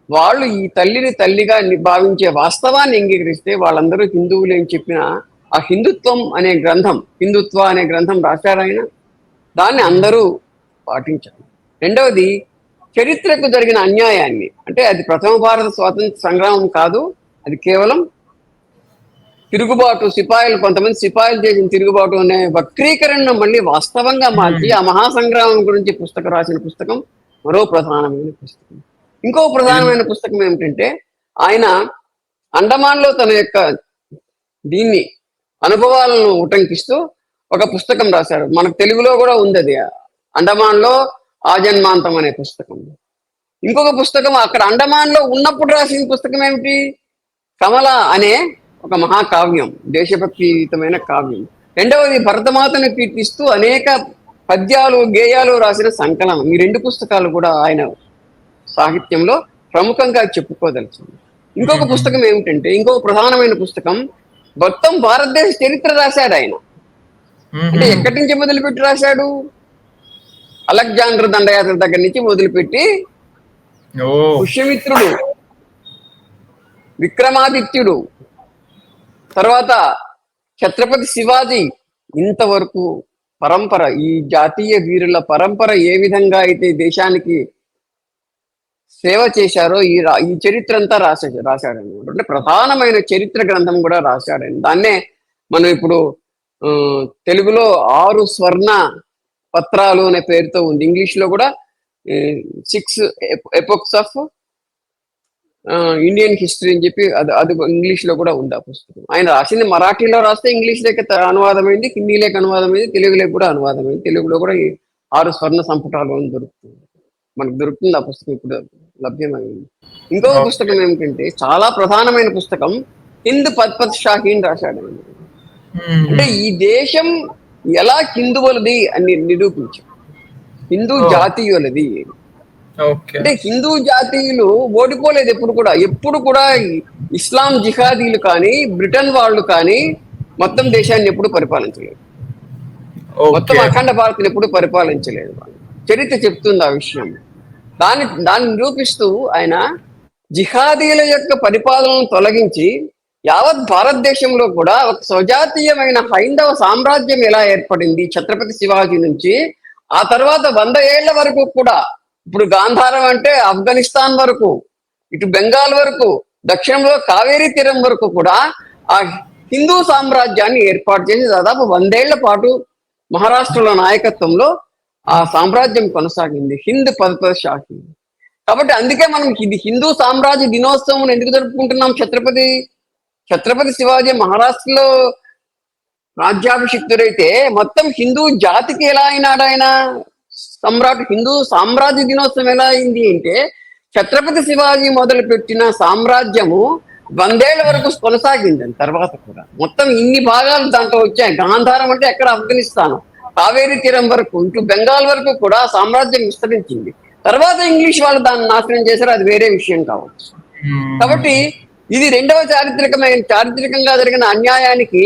వాళ్ళు ఈ తల్లిని తల్లిగా భావించే వాస్తవాన్ని అంగీకరిస్తే వాళ్ళందరూ హిందువులు అని చెప్పిన ఆ హిందుత్వ అనే గ్రంథం రాశారు ఆయన. దాన్ని అందరూ పాటించారు. రెండవది చరిత్రకు జరిగిన అన్యాయాన్ని, అంటే అది ప్రథమ భారత స్వాతంత్ర సంగ్రామం కాదు, అది కేవలం తిరుగుబాటు, కొంతమంది సిపాయిలు చేసిన తిరుగుబాటు అనే వక్రీకరణను మళ్ళీ వాస్తవంగా మార్చి ఆ మహాసంగ్రామం గురించి రాసిన పుస్తకం మరో ప్రధానమైన పుస్తకం. ఇంకో ప్రధానమైన పుస్తకం ఏమిటంటే ఆయన అండమాన్లో తన యొక్క దీన్ని అనుభవాలను ఉటంకిస్తూ ఒక పుస్తకం రాశాడు. మనకు తెలుగులో కూడా ఉంది అది, అండమాన్లో ఆజన్మాంతం అనే పుస్తకం. ఇంకొక పుస్తకం అక్కడ అండమాన్లో ఉన్నప్పుడు రాసిన పుస్తకం ఏమిటి, కమల అనే ఒక మహాకావ్యం, దేశభక్తియుతమైన కావ్యం. రెండవది భరతమాతను కీర్తిస్తూ అనేక పద్యాలు గేయాలు రాసిన సంకలనం. ఈ రెండు పుస్తకాలు కూడా ఆయన సాహిత్యంలో ప్రముఖంగా చెప్పుకోదలిచింది. ఇంకొక పుస్తకం ఏమిటంటే, ఇంకొక ప్రధానమైన పుస్తకం మొత్తం భారతదేశ చరిత్ర రాశాడు ఆయన. అంటే ఎక్కడి నుంచి మొదలుపెట్టి రాశాడు, అలెగ్జాండర్ దండయాత్ర దగ్గర నుంచి మొదలుపెట్టి పుష్యమిత్రుడు, విక్రమాదిత్యుడు, తర్వాత ఛత్రపతి శివాజీ, ఇంతవరకు పరంపర, ఈ జాతీయ వీరుల పరంపర ఏ విధంగా అయితే దేశానికి సేవ చేశారో ఈ చరిత్ర అంతా రాశాడనమాట. అంటే ప్రధానమైన చరిత్ర గ్రంథం కూడా రాశాడని. దాన్నే మనం ఇప్పుడు తెలుగులో 6 స్వర్ణ పత్రాలు అనే పేరుతో ఉంది. ఇంగ్లీష్ లో కూడా 6 ఎపోక్స్ ఆఫ్ ఇండియన్ హిస్టరీ అని చెప్పి అది ఇంగ్లీష్ లో కూడా ఉంది ఆ పుస్తకం. ఆయన రాసింది మరాఠీలో రాస్తే ఇంగ్లీష్ లేక అనువాదమైంది, హిందీ లేక అనువాదమైంది, తెలుగులోకి కూడా అనువాదమైంది. తెలుగులో కూడా ఈ 6 స్వర్ణ సంపుటాలు అని దొరుకుతుంది, మనకు దొరుకుతుంది. ఆ పుస్తకం ఇప్పుడు లభ్యమైంది. ఇంకొక పుస్తకం ఏమిటంటే చాలా ప్రధానమైన పుస్తకం, హింద్ పద్పత్ షాహీన్ రాశాడు. అంటే ఈ దేశం ఎలా హిందువులది అని నిరూపించారు, హిందూ జాతీయులది. అంటే హిందూ జాతీయులు ఓడిపోలేదు ఎప్పుడు కూడా ఇస్లాం జిహాదీలు కానీ బ్రిటన్ వాళ్ళు కానీ మొత్తం దేశాన్ని ఎప్పుడు పరిపాలించలేదు, మొత్తం అఖండ భారత్ని ఎప్పుడు పరిపాలించలేదు. చరిత్ర చెప్తుంది ఆ విషయం. దాన్ని నిరూపిస్తూ ఆయన జిహాదీల యొక్క పరిపాలనను తొలగించి యావత్ భారతదేశంలో కూడా ఒక స్వజాతీయమైన హైందవ సామ్రాజ్యం ఎలా ఏర్పడింది ఛత్రపతి శివాజీ నుంచి, ఆ తర్వాత 100 ఏళ్ల వరకు కూడా, ఇప్పుడు గాంధారం అంటే ఆఫ్ఘనిస్తాన్ వరకు, ఇటు బెంగాల్ వరకు, దక్షిణంలో కావేరీ తీరం వరకు కూడా ఆ హిందూ సామ్రాజ్యాన్ని ఏర్పాటు చేసి దాదాపు 100 ఏళ్ల పాటు మహారాష్ట్రలో నాయకత్వంలో ఆ సామ్రాజ్యం కొనసాగింది, హింద్ పద్పత్ షాహీ. కాబట్టి అందుకే మనం ఇది హిందూ సామ్రాజ్య దినోత్సవం ఎందుకు జరుపుకుంటున్నాం? ఛత్రపతి శివాజీ మహారాష్ట్రలో రాజ్యాభిషిక్తుడైతే మొత్తం హిందూ జాతికి ఎలా అయినాడు ఆయన సమ్రాట్? హిందూ సామ్రాజ్య దినోత్సవం ఎలా అయింది అంటే, ఛత్రపతి శివాజీ మొదలు పెట్టిన సామ్రాజ్యము 100 ఏళ్ల వరకు కొనసాగింది. తర్వాత కూడా మొత్తం ఇన్ని భాగాలు దాంట్లో వచ్చాయి. గాంధారం అంటే ఎక్కడ ఆఫ్ఘనిస్తాన్, కావేరీ తీరం వరకు, ఇటు బెంగాల్ వరకు కూడా సామ్రాజ్యం విస్తరించింది. తర్వాత ఇంగ్లీష్ వాళ్ళు దాన్ని నాశనం చేశారు, అది వేరే విషయం కావచ్చు. కాబట్టి ఇది రెండవ చారిత్రకంగా జరిగిన అన్యాయానికి,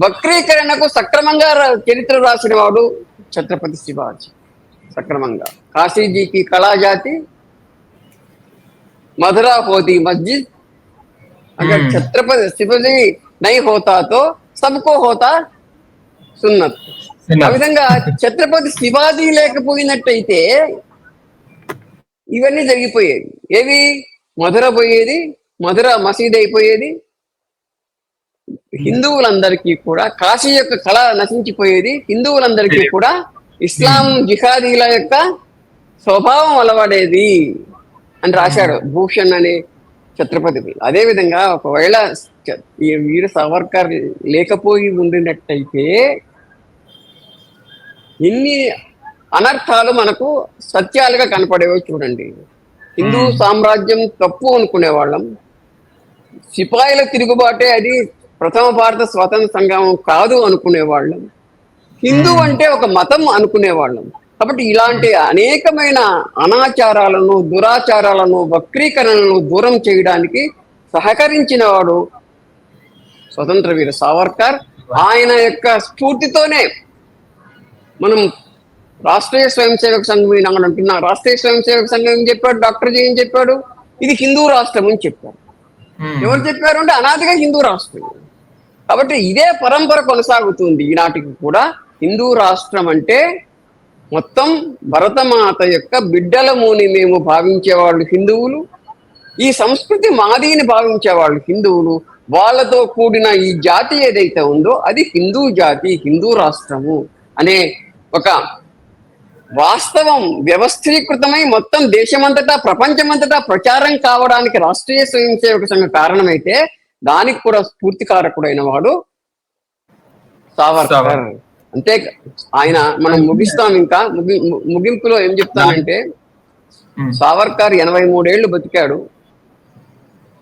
వక్రీకరణకు సక్రమంగా చరిత్ర రాసిన వాడు ఛత్రపతి శివాజీ. సక్రమంగా కాశీజీకి కళాజాతి, మధురా హోతీ మస్జిద్, అక్కడ ఛత్రపతి శివాజీ నై హోతాతో సబ్కో హోతా సున్నత్. ఆ విధంగా ఛత్రపతి శివాజీ లేకపోయినట్టయితే ఇవన్నీ జరిగిపోయేది. ఏవి? మధుర పోయేది, మధుర మసీద్ అయిపోయేది, హిందువులందరికీ కూడా కాశీ యొక్క కళ నశించిపోయేది, హిందువులందరికీ కూడా ఇస్లాం జిహాదీల యొక్క స్వభావం అలవడేది అని రాశాడు భూషణ్ అనే ఛత్రపతి. అదే విధంగా ఒకవేళ ఈ వీర సావర్కర్ లేకపోయి ఉండినట్టయితే ఎన్ని అనర్థాలు మనకు సత్యాలుగా కనపడేవో చూడండి. హిందూ సామ్రాజ్యం తప్పు అనుకునే వాళ్ళం, సిపాయిల తిరుగుబాటే అది ప్రథమ భారత స్వాతంత్ర సంగ్రామం కాదు అనుకునేవాళ్ళం, హిందూ అంటే ఒక మతం అనుకునేవాళ్ళం. కాబట్టి ఇలాంటి అనేకమైన అనాచారాలను, దురాచారాలను, వక్రీకరణలను దూరం చేయడానికి సహకరించిన వాడు స్వతంత్ర వీర సావర్కర్. ఆయన యొక్క స్ఫూర్తితోనే మనం రాష్ట్రీయ స్వయం సేవక సంఘం అని అంటున్నా. రాష్ట్రీయ స్వయం సేవక సంఘం ఏం చెప్పాడు, డాక్టర్ జీ ఏం చెప్పాడు, ఇది హిందూ రాష్ట్రం అని చెప్పారు. ఎవరు చెప్పారు అంటే అనాదిగా హిందూ రాష్ట్రం. కాబట్టి ఇదే పరంపర కొనసాగుతుంది ఈనాటికి కూడా. హిందూ రాష్ట్రం అంటే మొత్తం భరతమాత యొక్క బిడ్డలమూని మేము భావించేవాళ్ళు హిందువులు, ఈ సంస్కృతి మాదిని భావించేవాళ్ళు హిందువులు. వాళ్ళతో కూడిన ఈ జాతి ఏదైతే ఉందో అది హిందూ జాతి, హిందూ రాష్ట్రము అనే ఒక వాస్తవం వ్యవస్థీకృతమై మొత్తం దేశమంతటా, ప్రపంచమంతటా ప్రచారం కావడానికి రాష్ట్రీయ స్వయం సేవక సంఘం కారణమైతే దానికి కూడా స్ఫూర్తికారకుడైన వాడు సావర్కర్. అంతే. ఆయన మనం ముగిస్తాం. ఇంకా ముగింపులో ఏం చెప్తానంటే, సావర్కర్ 83 ఏళ్ళు బతికాడు.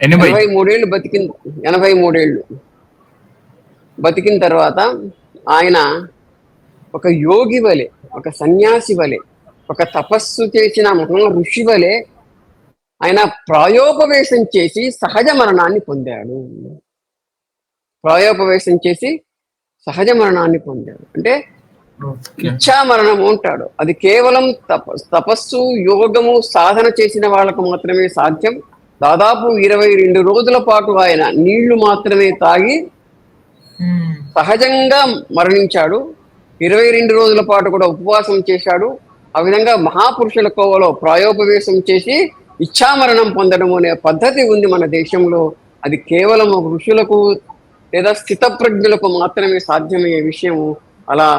83 ఏళ్ళు బతికిన తర్వాత ఆయన ఒక యోగి వలె, ఒక సన్యాసి వలె, ఒక తపస్సు చేసిన మహా ఋషి వలె ఆయన ప్రాయోపవేశం చేసి సహజ మరణాన్ని పొందాడు. అంటే ఇచ్ఛా మరణము అంటాడు. అది కేవలం తపస్సు, యోగము, సాధన చేసిన వాళ్ళకు మాత్రమే సాధ్యం. దాదాపు 22 రోజుల పాటు ఆయన నీళ్లు మాత్రమే తాగి సహజంగా మరణించాడు. 22 రోజుల పాటు కూడా ఉపవాసం చేశాడు. ఆ విధంగా మహాపురుషుల కోవలో ప్రాయోపవేశం చేసి ఇచ్ఛామరణం పొందడం అనే పద్ధతి ఉంది మన దేశంలో. అది కేవలం ఋషులకు లేదా స్థితప్రజ్ఞులకు మాత్రమే సాధ్యమయ్యే విషయము. అలా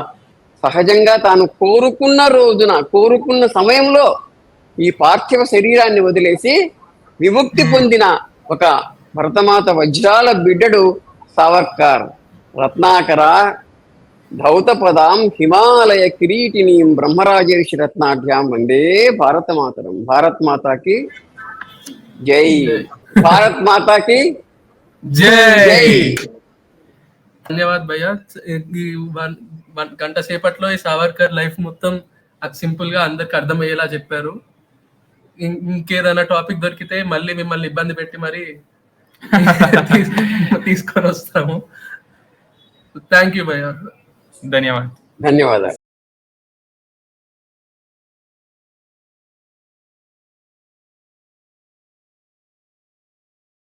సహజంగా తాను కోరుకున్న సమయంలో ఈ పార్థివ శరీరాన్ని వదిలేసి విముక్తి పొందిన ఒక భరతమాత వజ్రాల బిడ్డడు సావర్కర్. రత్నాకర ధౌతపదాం హిమాలయ కిరీటినీం బ్రహ్మరాజర్షి రత్నాఢ్యాం వందే భారత మాతరం. భారత్ మాతాకి జై. భారత్ మాతాకి
జై.
ధన్యవాద్ భయ్యా. ఈ 1 గంట సేపట్లో ఈ సావర్కర్ లైఫ్ మొత్తం సింపుల్ గా అందరికి అర్థమయ్యేలా చెప్పారు. ఇంకేదైనా టాపిక్ దొరికితే మళ్ళీ మిమ్మల్ని ఇబ్బంది పెట్టి మరి తీసుకొని వస్తాము. థ్యాంక్ యూ భయ్యా.
ధన్యవాదాలు.